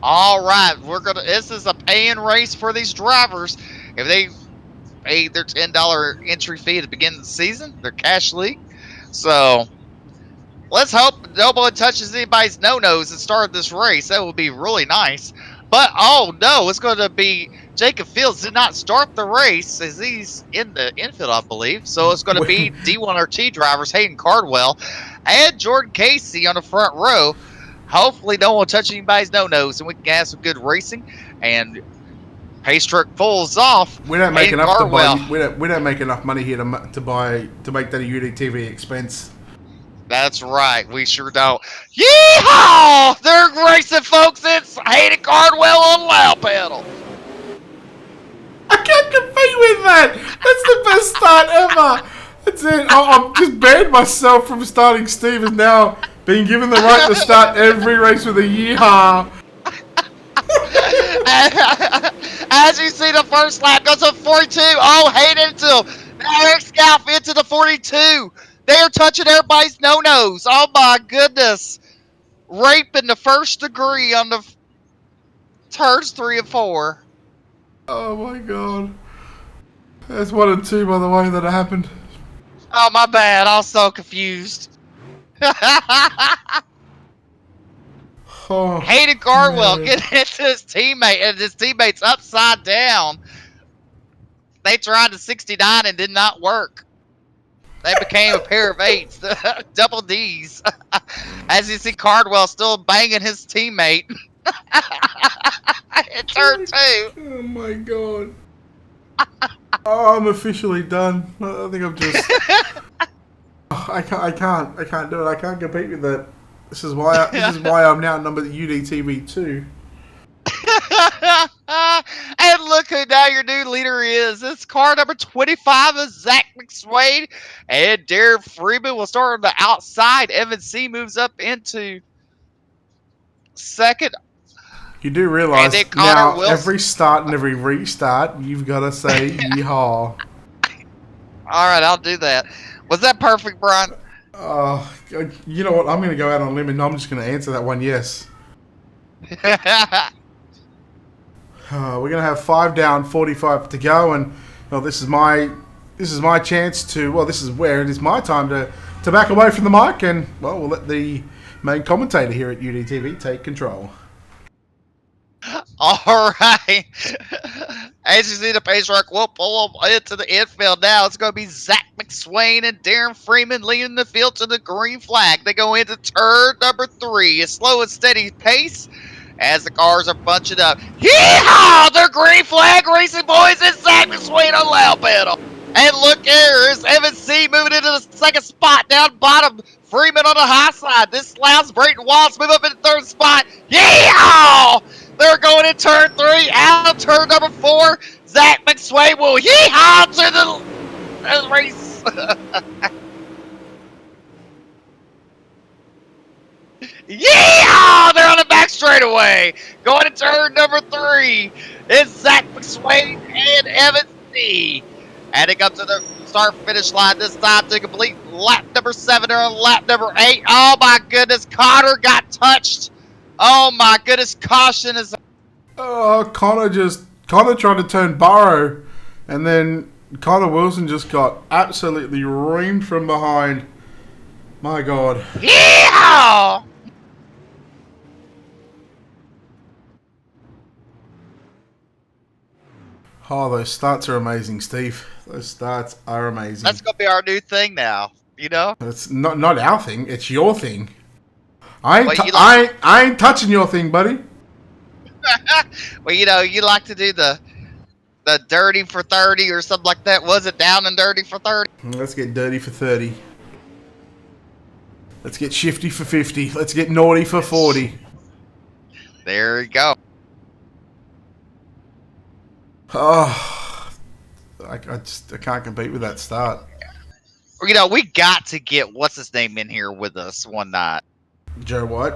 All right, this is a paying race for these drivers. If they pay their $10 entry fee at the beginning of the season, their cash league. So let's hope nobody touches anybody's no-nos and start this race. That would be really nice. But, oh no, it's going to be Jacob Fields did not start the race, as he's in the infield, I believe. So it's going to be D1RT drivers Hayden Cardwell and Jordan Casey on the front row. Hopefully no one will touch anybody's no-nos, and we can have some good racing. And pace truck pulls off. We don't make enough to buy. We don't make enough money here to make that a UDTV expense. That's right, we sure don't. Yeehaw! They're racing, folks. It's Hayden Cardwell on loud pedal. I can't compete with that. That's the best start ever. That's it. I've just banned myself from starting. Steve is now being given the right to start every race with a yeehaw. As you see, the first lap goes to 42. Oh, Hayden into Eric Scalf into the 42. They are touching everybody's no-nos. Oh, my goodness. Rape in the first degree on the turns 3 and 4. Oh, my God. That's 1 and 2, by the way, that happened. Oh, my bad. I was so confused. Oh, Hayden Cardwell man. getting into his teammate, and his teammate's upside down. They tried the 69 and did not work. They became a pair of eights, double D's. As you see, Cardwell still banging his teammate. In turn two. Oh my god. Oh, I'm officially done. I think I'm just. I can't do it. I can't compete with that. This is why. This is why I'm now number UDTV 2. And look who now your new leader is. It's car number 25 is Zach McSwade. And Darren Freeman will start on the outside. Evan C moves up into second. You do And realise then Connor now Wilson. every start and every restart, you've got to say yeehaw. All right, I'll do that. Was that perfect, Brian? You know what? I'm going to go out on a limb and I'm just going to answer that one yes. We're going to have 5 down, 45 to go, and well, this is my chance to. Well, this is where it is my time to back away from the mic, and well, we'll let the main commentator here at UDTV take control. All right. As you see, the pace truck will pull up into the infield now. It's going to be Zach McSwain and Darren Freeman leading the field to the green flag. They go into turn number 3. A slow and steady pace as the cars are bunching up. Yeehaw! The green flag racing boys and Zach McSwain on loud pedal. And look here, is Evan C moving into the second spot down bottom. Freeman on the high side. This allows Brayton Wallace move up in the third spot. Yeehaw! They're going in turn 3, out of turn number 4. Zach McSwain will yeehaw to the race. Yeehaw! They're on the back straightaway. Going to turn number 3 is Zach McSwain and Evan C. Heading up to the start-finish line this time to complete lap number 7 or lap number 8. Oh my goodness, Connor got touched. Oh my goodness, caution is. Oh, Connor tried to turn Burrow, and then Connor Wilson just got absolutely reamed from behind. My God. Yeehaw! Oh, those starts are amazing, Steve. Those starts are amazing. That's gonna be our new thing now. You know. It's not our thing. It's your thing. I ain't, Well, you like- I ain't touching your thing, buddy. Well, you know, you like to do the dirty for 30 or something like that. Was it down and dirty for 30? Let's get dirty for 30. Let's get shifty for 50. Let's get naughty for 40. There you go. Oh, I can't compete with that start. You know, we got to get what's his name in here with us one night. Joe White.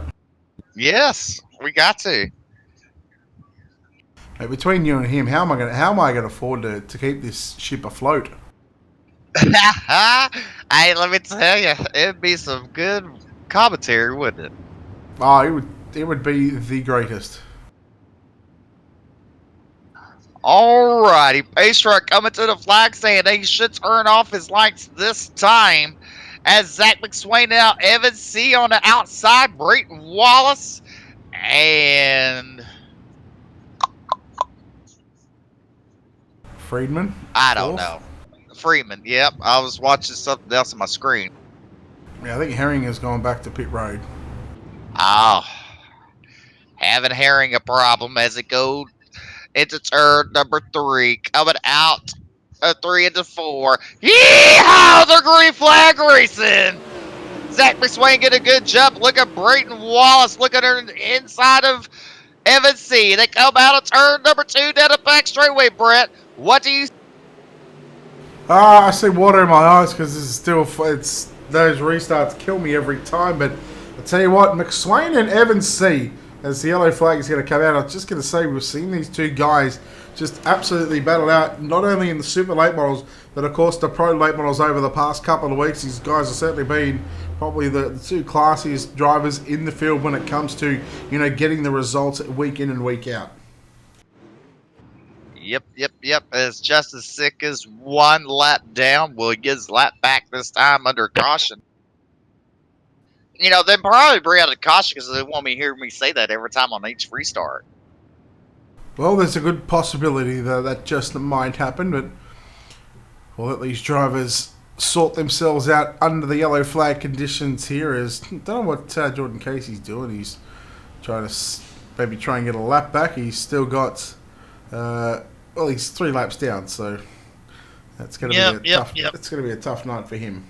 Yes, we got to. Hey, between you and him, how am I gonna afford to keep this ship afloat? Hey, let me tell you, it'd be some good commentary, wouldn't it? Oh, it would be the greatest. Alrighty, Pace Truck coming to the flag saying they should turn off his lights this time. As Zach McSwain now, Evan C on the outside, Brayton Wallace, and Friedman? I don't Fourth? know. Freeman, yep. I was watching something else on my screen. Yeah, I think Herring has gone back to pit road. Oh, having Herring a problem as it goes into turn number 3, coming out 3 into 4. Yeehaw! The green flag racing. Zach McSwain get a good jump. Look at Brayton Wallace. Look at her inside of Evan C. They come out of turn number 2 down the back straightaway. Brett, what do you? I see water in my eyes because this is still. It's those restarts kill me every time. But I tell you what, McSwain and Evan C. As the yellow flag is going to come out, I was just going to say we've seen these two guys just absolutely battle out, not only in the super late models, but of course the pro late models over the past couple of weeks. These guys have certainly been probably the two classiest drivers in the field when it comes to, you know, getting the results week in and week out. Yep. It's just as sick as one lap down. Will he get his lap back this time under caution? You know, they probably bring out a caution because they want me to hear me say that every time on each restart. Well, there's a good possibility that just might happen, but we'll let these drivers sort themselves out under the yellow flag conditions here. Don't know what Jordan Casey's doing. He's trying to maybe try and get a lap back. He's still got, well, he's 3 laps down, so that's going to be tough. It's going to be a tough night for him.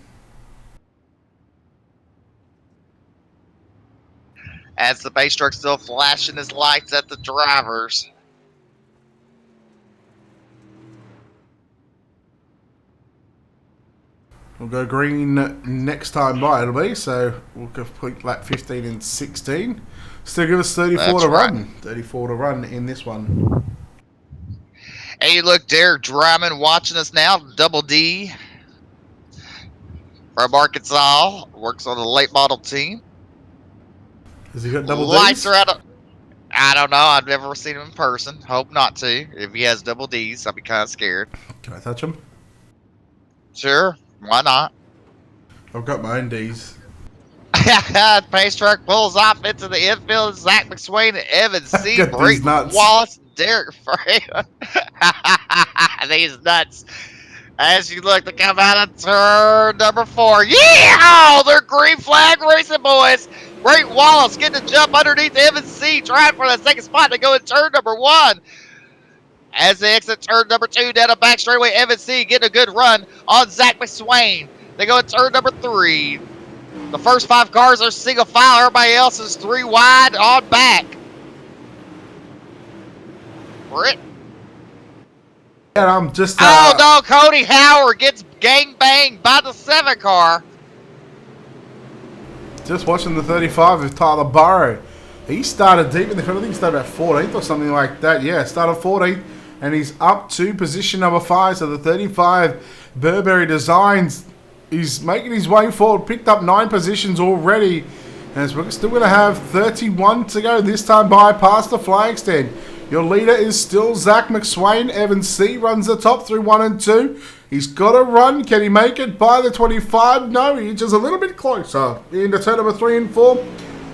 As the base truck still flashing his lights at the drivers. We'll go green next time by, it'll be, so we'll complete lap 15 and 16. Still give us 34 to run. 34 to run in this one. Hey, look, Derek Dryman watching us now, Double D. From Arkansas, works on the late model team. Has he got double Lights Ds? are out of, I don't know. I've never seen him in person. Hope not to. If he has double Ds, I'd be kind of scared. Can I touch him? Sure. Why not? I've got my own Ds. Pace truck pulls off into the infield. Zach McSwain and Evan C. Get these nuts. Wallace, Derek Freeman. These nuts. As you look to come out of turn number 4. Yeah! Oh, they're green flag racing, boys. Great Wallace getting to jump underneath Evan C. Trying for the second spot to go in turn number 1. As they exit turn number 2 down the back straightaway, Evan C. getting a good run on Zach McSwain. They go in turn number 3. The first 5 cars are single file. Everybody else is 3 wide on back. Britt. And I'm just... Oh no, Cody Howard gets gang banged by the 7 car. Just watching the 35 of Tyler Burrow. He started deep in the field. I think he started about 14th or something like that. Yeah, started 14th. And he's up to position number 5. So the 35 Burberry Designs, he's making his way forward. Picked up 9 positions already. And we're still going to have 31 to go. This time by past the flag stand. Your leader is still Zach McSwain. Evan C. runs the top through 1 and 2. He's got a run. Can he make it by the 25? No, he's just a little bit closer. Into turn number 3 and 4.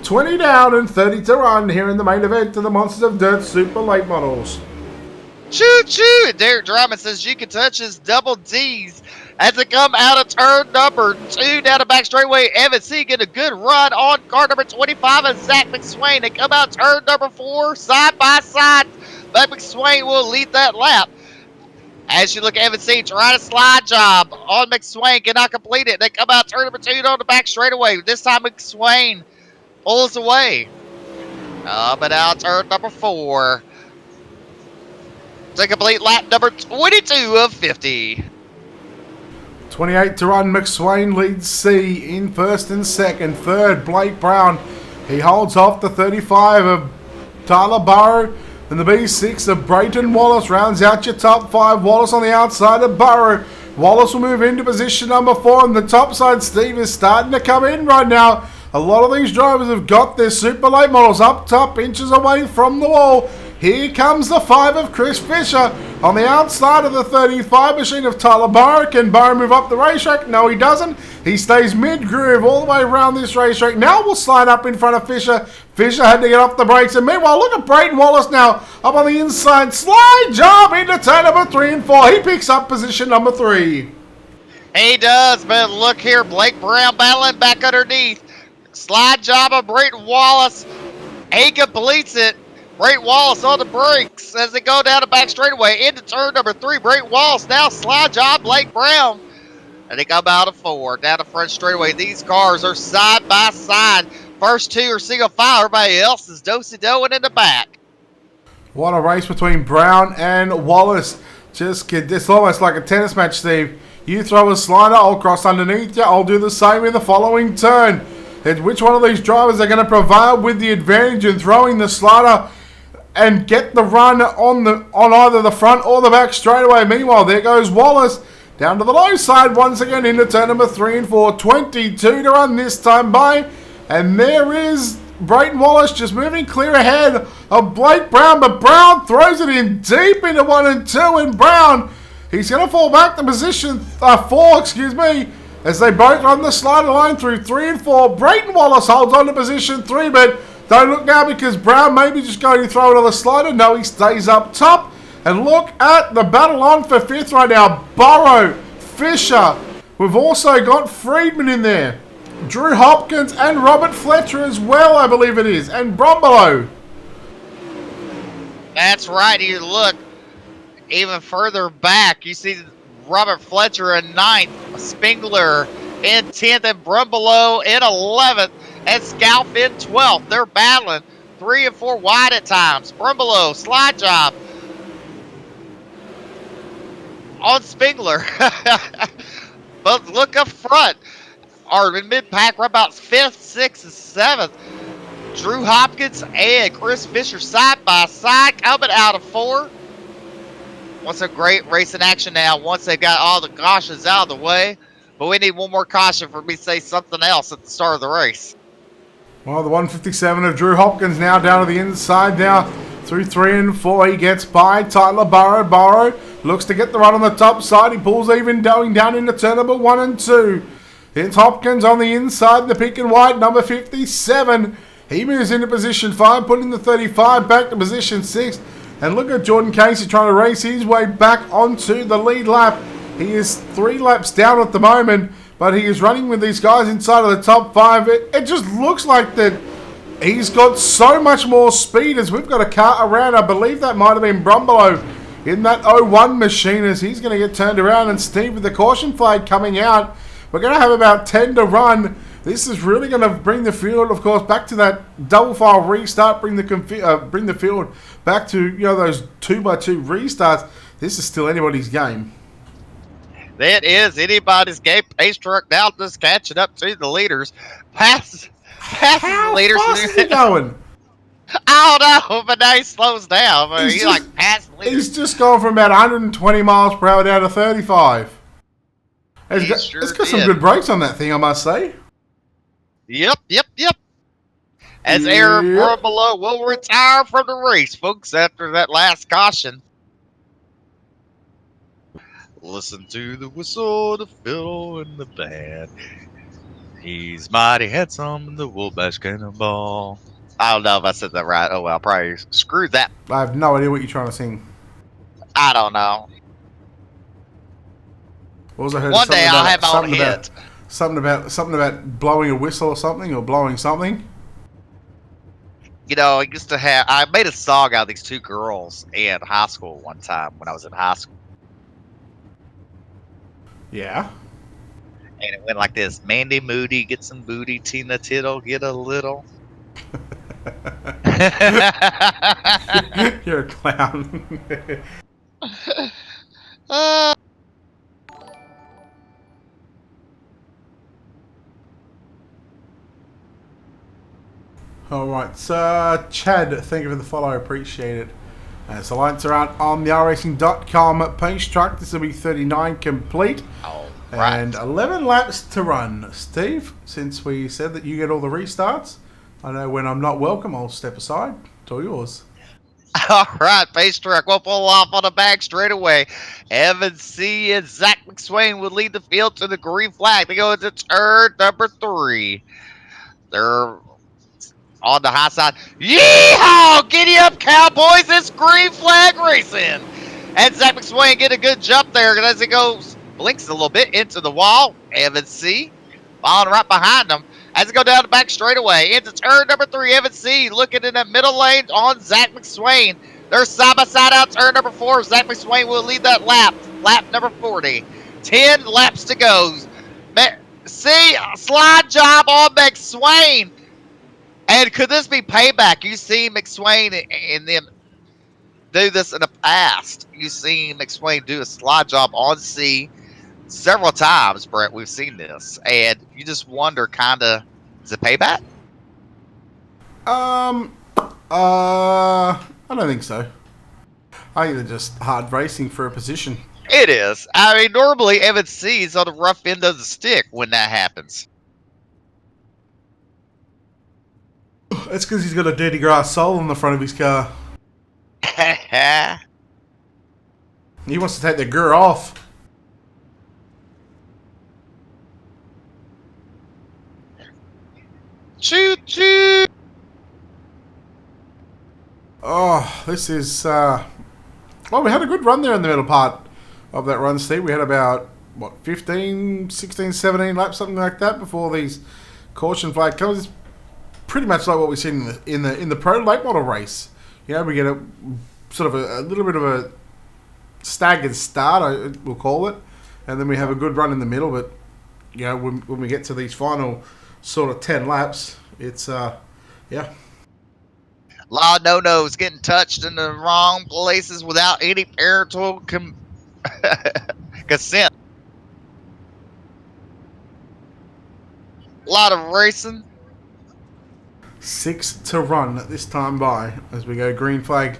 20 down and 30 to run here in the main event of the Monsters of Dirt Super Late Models. Choo-choo! And Derek Drummond says you can touch his double Ds as they come out of turn number 2 down the back straightaway. Evan C. get a good run on car number 25 and Zach McSwain. They come out turn number 4 side by side. But McSwain will lead that lap. As you look at Evan C. trying a slide job on McSwain, cannot complete it. They come out turn number 2 on the back straightaway. This time McSwain pulls away. But now turn number 4. To complete lap number 22 of 50. 28 to run. McSwain leads C in first and second. Third, Blake Brown. He holds off the 35 of Tyler Burrow. And the B6 of Brayton Wallace rounds out your top 5. Wallace on the outside of Burrow. Wallace will move into position number 4. On the top side, Steve is starting to come in right now. A lot of these drivers have got their super late models up top, inches away from the wall. Here comes the 5 of Chris Fisher on the outside of the 35 machine of Tyler Burrow. Can Burrow move up the racetrack? No, he doesn't. He stays mid-groove all the way around this racetrack. Now we'll slide up in front of Fisher. Fisher had to get off the brakes. And meanwhile, look at Brayton Wallace now up on the inside. Slide job into turn number 3 and 4. He picks up position number 3. He does, but look here. Blake Brown battling back underneath. Slide job of Brayton Wallace. He completes it. Brayton Wallace on the brakes as they go down the back straightaway into turn number 3. Brayton Wallace now slide job Blake Brown. And they come out of 4 down the front straightaway. These cars are side by side. First 2 are single file. Everybody else is do-si-doing in the back. What a race between Brown and Wallace. It's almost like a tennis match, Steve. You throw a slider, I'll cross underneath you. I'll do the same in the following turn. And which one of these drivers are going to prevail with the advantage in throwing the slider and get the run on either the front or the back straightaway? Meanwhile, there goes Wallace down to the low side once again into turn number 3 and 4. 22 to run this time by. And there is Brayton Wallace just moving clear ahead of Blake Brown. But Brown throws it in deep into 1 and 2. And Brown, he's going to fall back to position 4, as they both on the slider line through 3 and 4. Brayton Wallace holds on to position 3, but don't look now because Brown may be just going to throw another slider. No, he stays up top. And look at the battle on for 5th right now. Burrow, Fisher. We've also got Friedman in there. Drew Hopkins and Robert Fletcher as well, I believe it is. And Brombolo. That's right. You look even further back. You see Robert Fletcher in 9th, Spengler in 10th, and Brumbolo in 11th, and Scalf in 12th. They're battling 3 and 4 wide at times. Brumbolo, slide job on Spengler. But look up front. Or in mid-pack, we're about 5th, 6th, and 7th. Drew Hopkins and Chris Fisher side by side, coming out of 4. What's a great racing action now once they've got all the cautions out of the way. But we need one more caution for me to say something else at the start of the race. Well, the 157 of Drew Hopkins now down to the inside now. Through 3 and 4, he gets by Tyler Burrow. Burrow looks to get the run on the top side. He pulls even going down into turn number 1 and 2. It's Hopkins on the inside, the pink and white, number 57. He moves into position 5, putting the 35 back to position 6. And look at Jordan Casey trying to race his way back onto the lead lap. He is 3 laps down at the moment, but he is running with these guys inside of the top 5. It just looks like that he's got so much more speed as we've got a car around. I believe that might have been Brumbolo in that 01 machine as he's going to get turned around. And Steve with the caution flag coming out. We're going to have about 10 to run. This is really going to bring the field, of course, back to that double file restart. Bring the field back to those 2x2 restarts. This is still anybody's game. That is anybody's game. Pace truck now just catching up to the leaders. Passes the leaders. How fast is he going? I don't know, but now he slows down. I mean, he's like past the leaders. He's just gone from about 120 miles per hour down to 35. It's got some good brakes on that thing, I must say. Yep. As Aaron Brumbolo will retire from the race, folks, after that last caution. Listen to the whistle, the fiddle, and the band. He's mighty handsome in the Wabash Cannonball. I don't know if I said that right. Oh, well, probably screwed that. I have no idea what you're trying to sing. I don't know. What was I heard? One day I'll have my own hit. Something about blowing a whistle or something, or blowing something. I used to have. I made a song out of these 2 girls in high school one time when I was in high school. Yeah. And it went like this: Mandy Moody, get some booty. Tina Tittle, get a little. You're a clown. Alright, so Chad, thank you for the follow, appreciate it. As the lights are out on the iRacing.com pace track, this will be 39 complete. Right. And 11 laps to run. Steve, since we said that you get all the restarts, I know when I'm not welcome, I'll step aside. It's all yours. All right, pace truck will pull off on the back straight away. Evan C. and Zach McSwain will lead the field to the green flag. They go into turn number 3. They're on the high side. Yeehaw! Giddy up, Cowboys! It's green flag racing. And Zach McSwain get a good jump there as he goes, blinks a little bit into the wall. Evan C. following right behind him. As he go down the back straightaway into turn number 3, Evan C. looking in that middle lane on Zach McSwain. They're side by side out turn number 4. Zach McSwain will lead that lap. Lap number 40. 10 laps to go. See, slide job on McSwain. And could this be payback? You've seen McSwain and them do this in the past. You've seen McSwain do a slide job on C several times, Brett. We've seen this. And you just wonder, kind of, is it payback? I don't think so. I think they're just hard racing for a position. It is. I mean, normally Evan C is on the rough end of the stick when that happens. That's because he's got a dirty grass sole on the front of his car. He wants to take the gear off. Choo choo. Oh, this is... well, we had a good run there in the middle part of that run, Steve. We had about, what, 15, 16, 17 laps, something like that, before these caution flag comes. It's pretty much like what we've seen in the pro late model race. You know, we get a sort of a little bit of a staggered start, we'll call it, and then we have a good run in the middle. But you know, when we get to these final sort of 10 laps, it's yeah. A lot of no-nos getting touched in the wrong places without any parental consent. A lot of racing. 6 to run at this time by as we go green flag.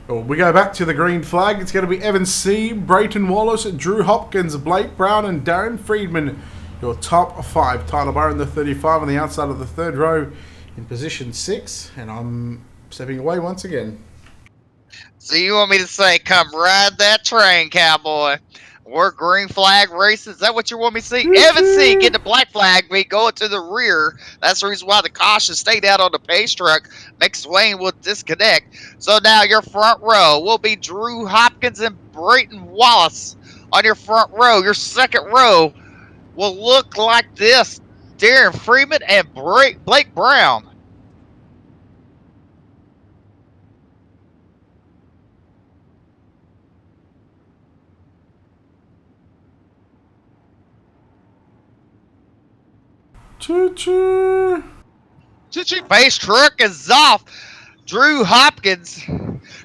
Well, we go back to the green flag. It's going to be Evan C., Brayton Wallace, Drew Hopkins, Blake Brown, and Darren Friedman. Your top 5. Tyler Barron, the 35, on the outside of the third row in position 6. And I'm stepping away once again. So you want me to say, come ride that train, cowboy? We're green flag racing. Is that what you want me to see? Evan C. get the black flag. We going to the rear. That's the reason why the caution stayed out on the pace truck. McSwain will disconnect. So now your front row will be Drew Hopkins and Brayton Wallace on your front row. Your second row will look like this: Darren Freeman and Blake Brown. Choo-choo. Pace truck is off. Drew Hopkins,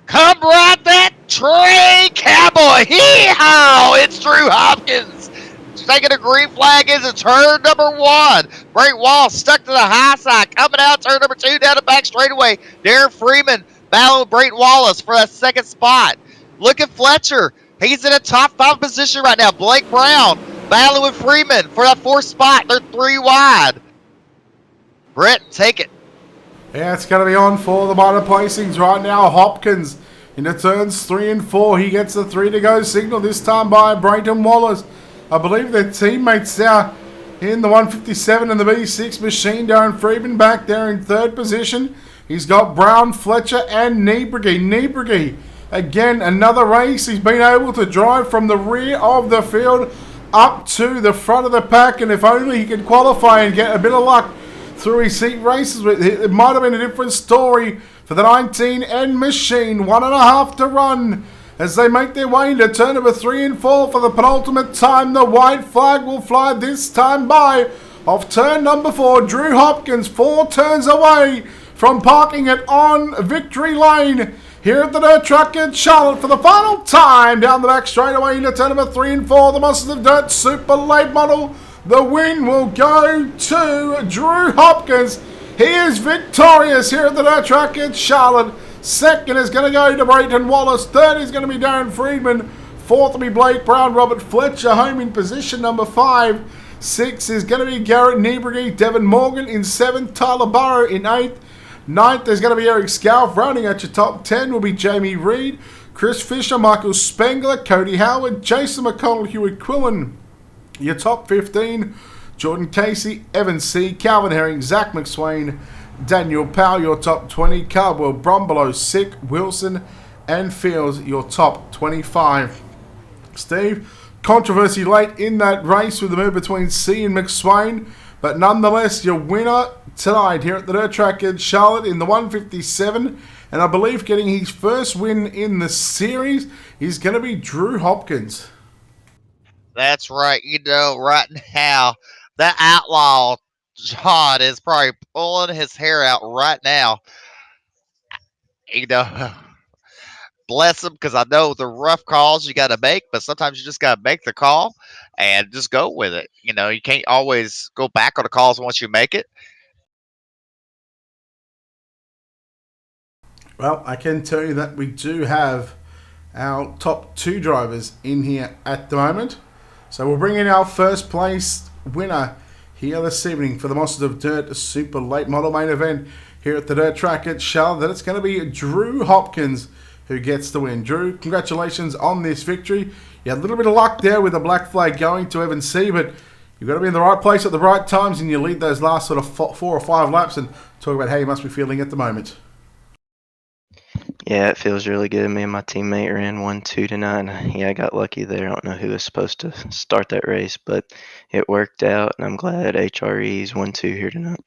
come ride that train, cowboy. Hee-haw! It's Drew Hopkins. Taking a green flag into turn number 1. Brayton Wallace stuck to the high side. Coming out turn number 2 down the back straightaway. Darren Freeman battling with Brayton Wallace for that second spot. Look at Fletcher. He's in a top 5 position right now. Blake Brown battling with Freeman for that 4th spot. They're 3 wide. Brett, take it. Yeah, it's going to be on for the minor placings right now. Hopkins into turns 3 and 4. He gets the 3 to go signal, this time by Brayton Wallace. I believe their teammates now in the 157 and the B6 machine. Darren Freeman back there in 3rd position. He's got Brown, Fletcher, and Niebrugge. Niebrugge, again, another race. He's been able to drive from the rear of the field up to the front of the pack, and if only he could qualify and get a bit of luck through his seat races, it might have been a different story for the 19 and machine. 1.5 to run as they make their way into turn number 3 and 4 for the penultimate time. The white flag will fly this time by off turn number 4. Drew Hopkins 4 turns away from parking it on victory lane here at the Dirt Track in Charlotte for the final time. Down the back straightaway into turn number 3 and 4. The Monsters of Dirt Super Late Model. The win will go to Drew Hopkins. He is victorious here at the Dirt Track in Charlotte. Second is going to go to Brayton Wallace. Third is going to be Darren Friedman. Fourth will be Blake Brown. Robert Fletcher home in position number 5. 6 is going to be Garrett Niebrugge. Devin Morgan in 7th. Tyler Burrow in 8th. 9th is going to be Eric Scalf. Rounding out your top 10 will be Jamie Reed, Chris Fisher, Michael Spengler, Cody Howard, Jason McConnell, Hewitt Quillen. Your top 15, Jordan Casey, Evan C., Calvin Herring, Zach McSwain, Daniel Powell. Your top 20, Cardwell, Brombelow, Sick, Wilson, and Fields. Your top 25. Steve, controversy late in that race with the move between C and McSwain, but nonetheless, your winner tonight here at the Dirt Track in Charlotte in the 157, and I believe getting his first win in the series, is going to be Drew Hopkins. That's right. You know, right now, that outlaw John is probably pulling his hair out right now. You know, bless him, because I know the rough calls you got to make, but sometimes you just got to make the call and just go with it. You know, you can't always go back on the calls once you make it. Well, I can tell you that we do have our top 2 drivers in here at the moment. So we'll bring in our first place winner here this evening for the Monsters of Dirt Super Late Model main event here at the Dirt Track at Charlotte. It's going to be Drew Hopkins who gets the win. Drew, congratulations on this victory. You had a little bit of luck there with the black flag going to Evan C., but You've got to be in the right place at the right times, and you lead those last sort of 4 or 5 laps. And talk about how you must be feeling at the moment. Yeah, it feels really good. Me and my teammate ran 1-2 tonight. And yeah, I got lucky there. I don't know who was supposed to start that race, but it worked out, and I'm glad HRE's 1-2 here tonight.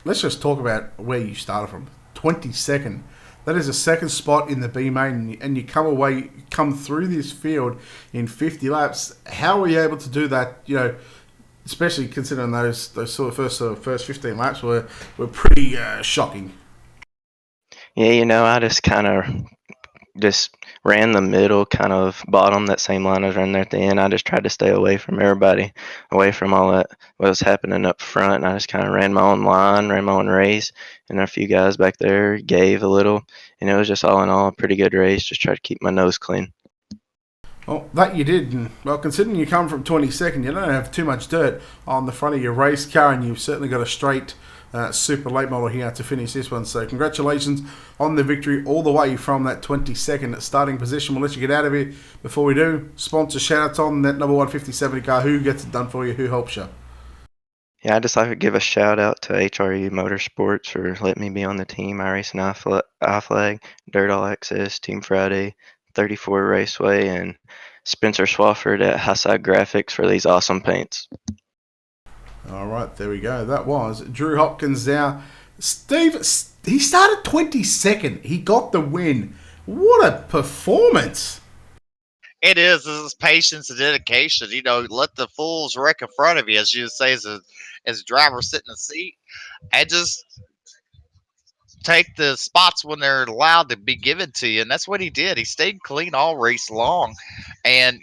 Let's just talk about where you started from. 22nd. That is a second spot in the B main, and you come through this field in 50 laps. How were you able to do that? You know, especially considering those sort of first 15 laps were pretty shocking. Yeah, I just kind of just ran the middle, kind of bottom, that same line I was running there at the end. I just tried to stay away from everybody, away from all that what was happening up front. And I just kind of ran my own line, ran my own race, and a few guys back there gave a little, and it was just all in all a pretty good race. Just try to keep my nose clean. Well, that you did. And, well, considering you come from 22nd, you don't have too much dirt on the front of your race car, and you've certainly got a straight super late model here to finish this one. So congratulations on the victory all the way from that 22nd starting position. We'll let you get out of here. Before we do, sponsor shout-outs on that number 150/70 car. Who gets it done for you? Who helps you? Yeah, I'd just like to give a shout out to HRE Motorsports for letting me be on the team. I race an iFlag, Dirt All Access, Team Friday, 34 Raceway, and Spencer Swafford at Highside Graphics for these awesome paints. All right, there we go. That was Drew Hopkins now. Steve, he started 22nd. He got the win. What a performance. It is. This is patience and dedication. Let the fools wreck in front of you, as you say, as a driver sitting in the seat, and just take the spots when they're allowed to be given to you. And that's what he did. He stayed clean all race long, and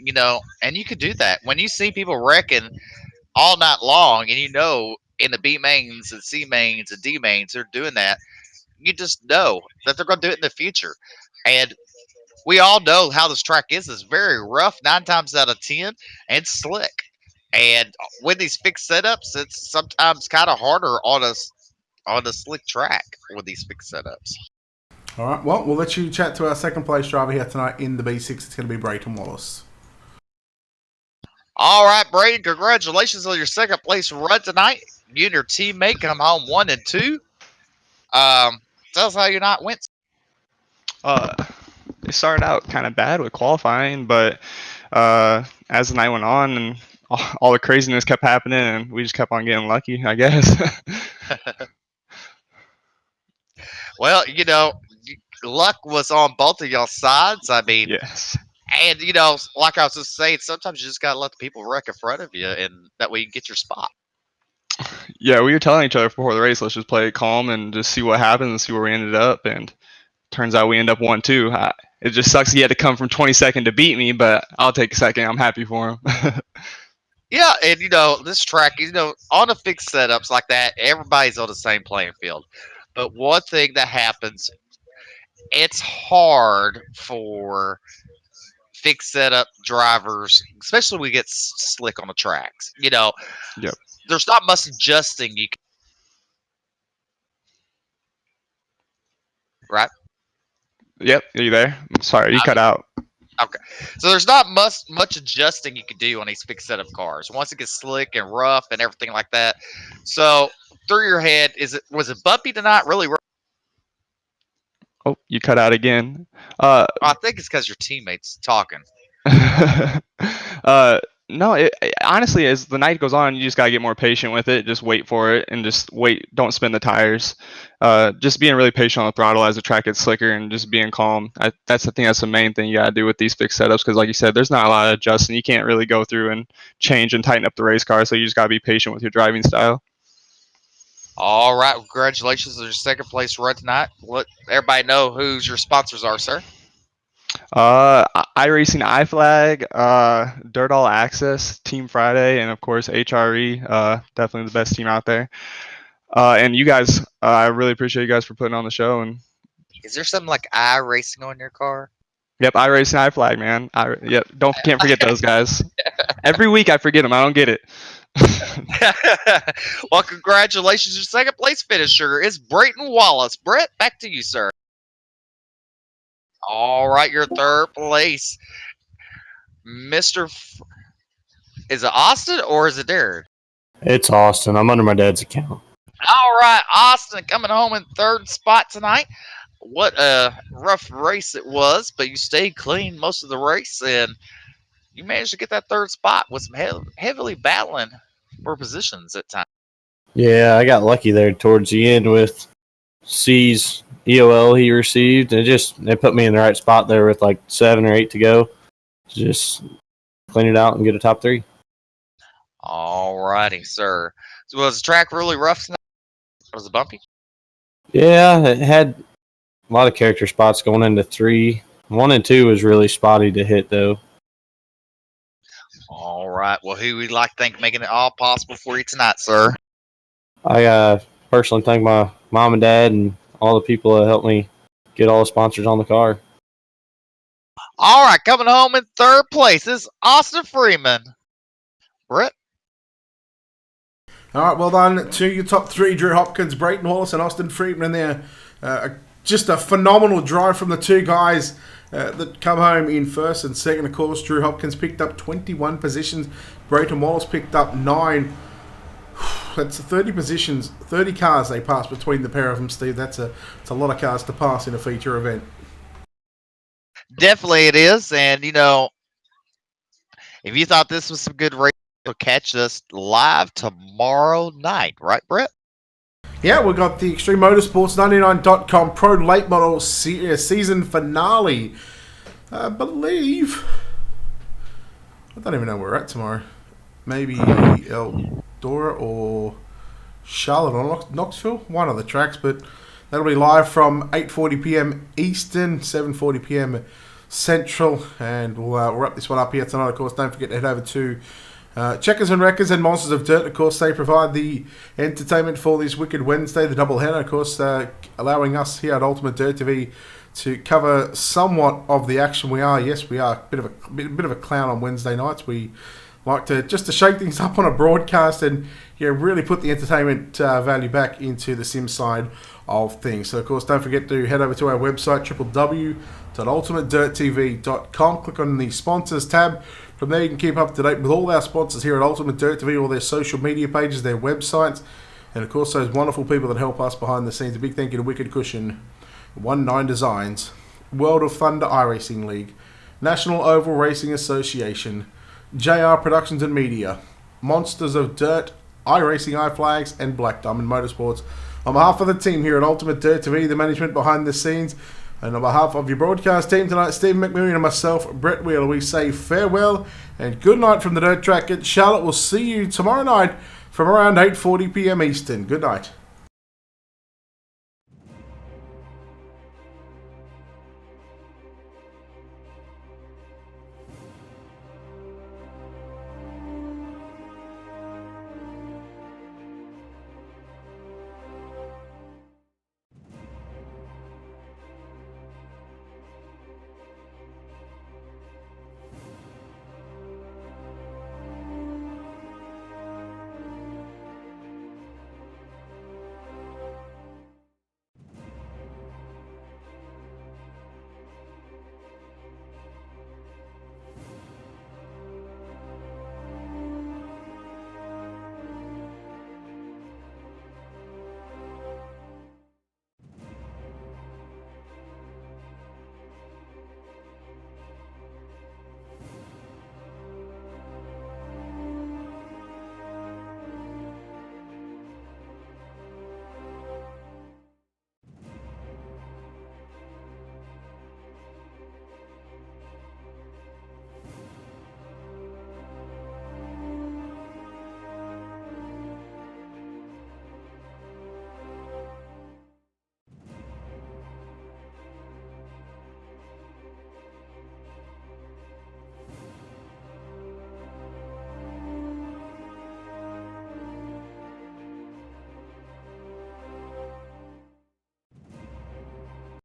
and you could do that when you see people wrecking all night long, and in the B mains and C mains and D mains they're doing that. You just know that they're going to do it in the future, and we all know how this track is. It's very rough 9 times out of 10, and slick. And with these fixed setups, it's sometimes kind of harder on a slick track with these fixed setups. All right, well, we'll let you chat to our second place driver here tonight in the B6. It's going to be Brayton Wallace. All right, Braden, congratulations on your second place run tonight. You and your teammate come home 1 and 2. Tell us how your night went. It started out kind of bad with qualifying, but as the night went on and all the craziness kept happening, and we just kept on getting lucky, I guess. Well, luck was on both of y'all sides. I mean, Yes. and like I was just saying, sometimes you just gotta let the people wreck in front of you, and that way you can get your spot. Yeah, we were telling each other before the race, let's just play it calm and just see what happens and see where we ended up. And turns out we end up 1-2. It just sucks he had to come from 22nd to beat me, but I'll take a second. I'm happy for him. Yeah, and this track, on the fixed setups like that, everybody's on the same playing field. But one thing that happens, it's hard for fixed setup drivers, especially when we get slick on the tracks. Yep. There's not much adjusting you can, right? Yep. Are you there? Sorry, you cut out. Okay, so there's not much adjusting you can do on these fixed setup cars once it gets slick and rough and everything like that. So through your head, was it bumpy tonight? Really? Oh, you cut out again. I think it's because your teammates talking. No, honestly, as the night goes on, you just gotta get more patient with it. Just wait for it and just wait. Don't spin the tires. Just being really patient on the throttle as the track gets slicker and just being calm. That's the main thing you gotta do with these fixed setups, because like you said, there's not a lot of adjusting. You can't really go through and change and tighten up the race car. So you just gotta be patient with your driving style. All right, congratulations on your second place run tonight. Let everybody know who your sponsors are, sir. iRacing, iFlag, Dirt All Access, Team Friday, and of course HRE. Definitely the best team out there. And you guys, I really appreciate you guys for putting on the show. And Is there something like iRacing on your car? yep, iRacing, iFlag, man. Yep, can't forget those guys. Every week I forget them. I don't get it. Well, congratulations. Your second place finisher is Brayton Wallace. Brett, back to you, sir. All right, your third place, Mr. Is it Austin or is it Derek? It's Austin. I'm under my dad's account. All right, Austin coming home in third spot tonight. What a rough race it was, but you stayed clean most of the race, and you managed to get that third spot with some heavily battling for positions at times. Yeah, I got lucky there towards the end with C's EOL he received. They put me in the right spot there with like 7 or 8 to go. Just clean it out and get a top 3. All righty, sir. So was the track really rough tonight? Was it bumpy? Yeah, it had a lot of character spots going into 3. 1 and 2 was really spotty to hit though. All right. Well, who would like to thank making it all possible for you tonight, sir? I personally thank my mom and dad and all the people that helped me get all the sponsors on the car. All right, coming home in third place is Austin Freeman. Brett? All right, well done to your top 3, Drew Hopkins, Brayton Wallace, and Austin Freeman there. Just a phenomenal drive from the 2 guys that come home in first and second. Of course, Drew Hopkins picked up 21 positions. Brayton Wallace picked up 9. That's 30 positions, 30 cars they passed between the pair of them, Steve. That's a lot of cars to pass in a feature event. Definitely it is. And, you know, if you thought this was some good race, you'll catch us live tomorrow night. Right, Brett? Yeah, we've got the Extreme Motorsports 99.com Pro Late Model season finale. I believe... I don't even know where we're at tomorrow. Maybe Eldora or Charlotte or Knoxville. One of the tracks, but that'll be live from 8:40 p.m. Eastern, 7:40 p.m. Central. And we'll wrap this one up here tonight. Of course, don't forget to head over to Checkers and Wreckers and Monsters of Dirt. Of course, they provide the entertainment for this Wicked Wednesday, the doubleheader. Of course, allowing us here at Ultimate Dirt TV to cover somewhat of the action. We are a bit of a clown on Wednesday nights. We like to shake things up on a broadcast and really put the entertainment value back into the sim side of things. So, of course, don't forget to head over to our website, www.ultimatedirttv.com. Click on the sponsors tab. From there, you can keep up to date with all our sponsors here at Ultimate Dirt TV, all their social media pages, their websites, and, of course, those wonderful people that help us behind the scenes. A big thank you to Wicked Cushion, 19 Designs, World of Thunder iRacing League, National Oval Racing Association, JR Productions and Media, Monsters of Dirt, iRacing, iFlags, and Black Diamond Motorsports. On behalf of the team here at Ultimate Dirt TV, the management behind the scenes, and on behalf of your broadcast team tonight, Stephen McMillian and myself, Brett Wheeler, we say farewell and good night from the dirt track at Charlotte. We'll see you tomorrow night from around 8:40 p.m. Eastern. Good night.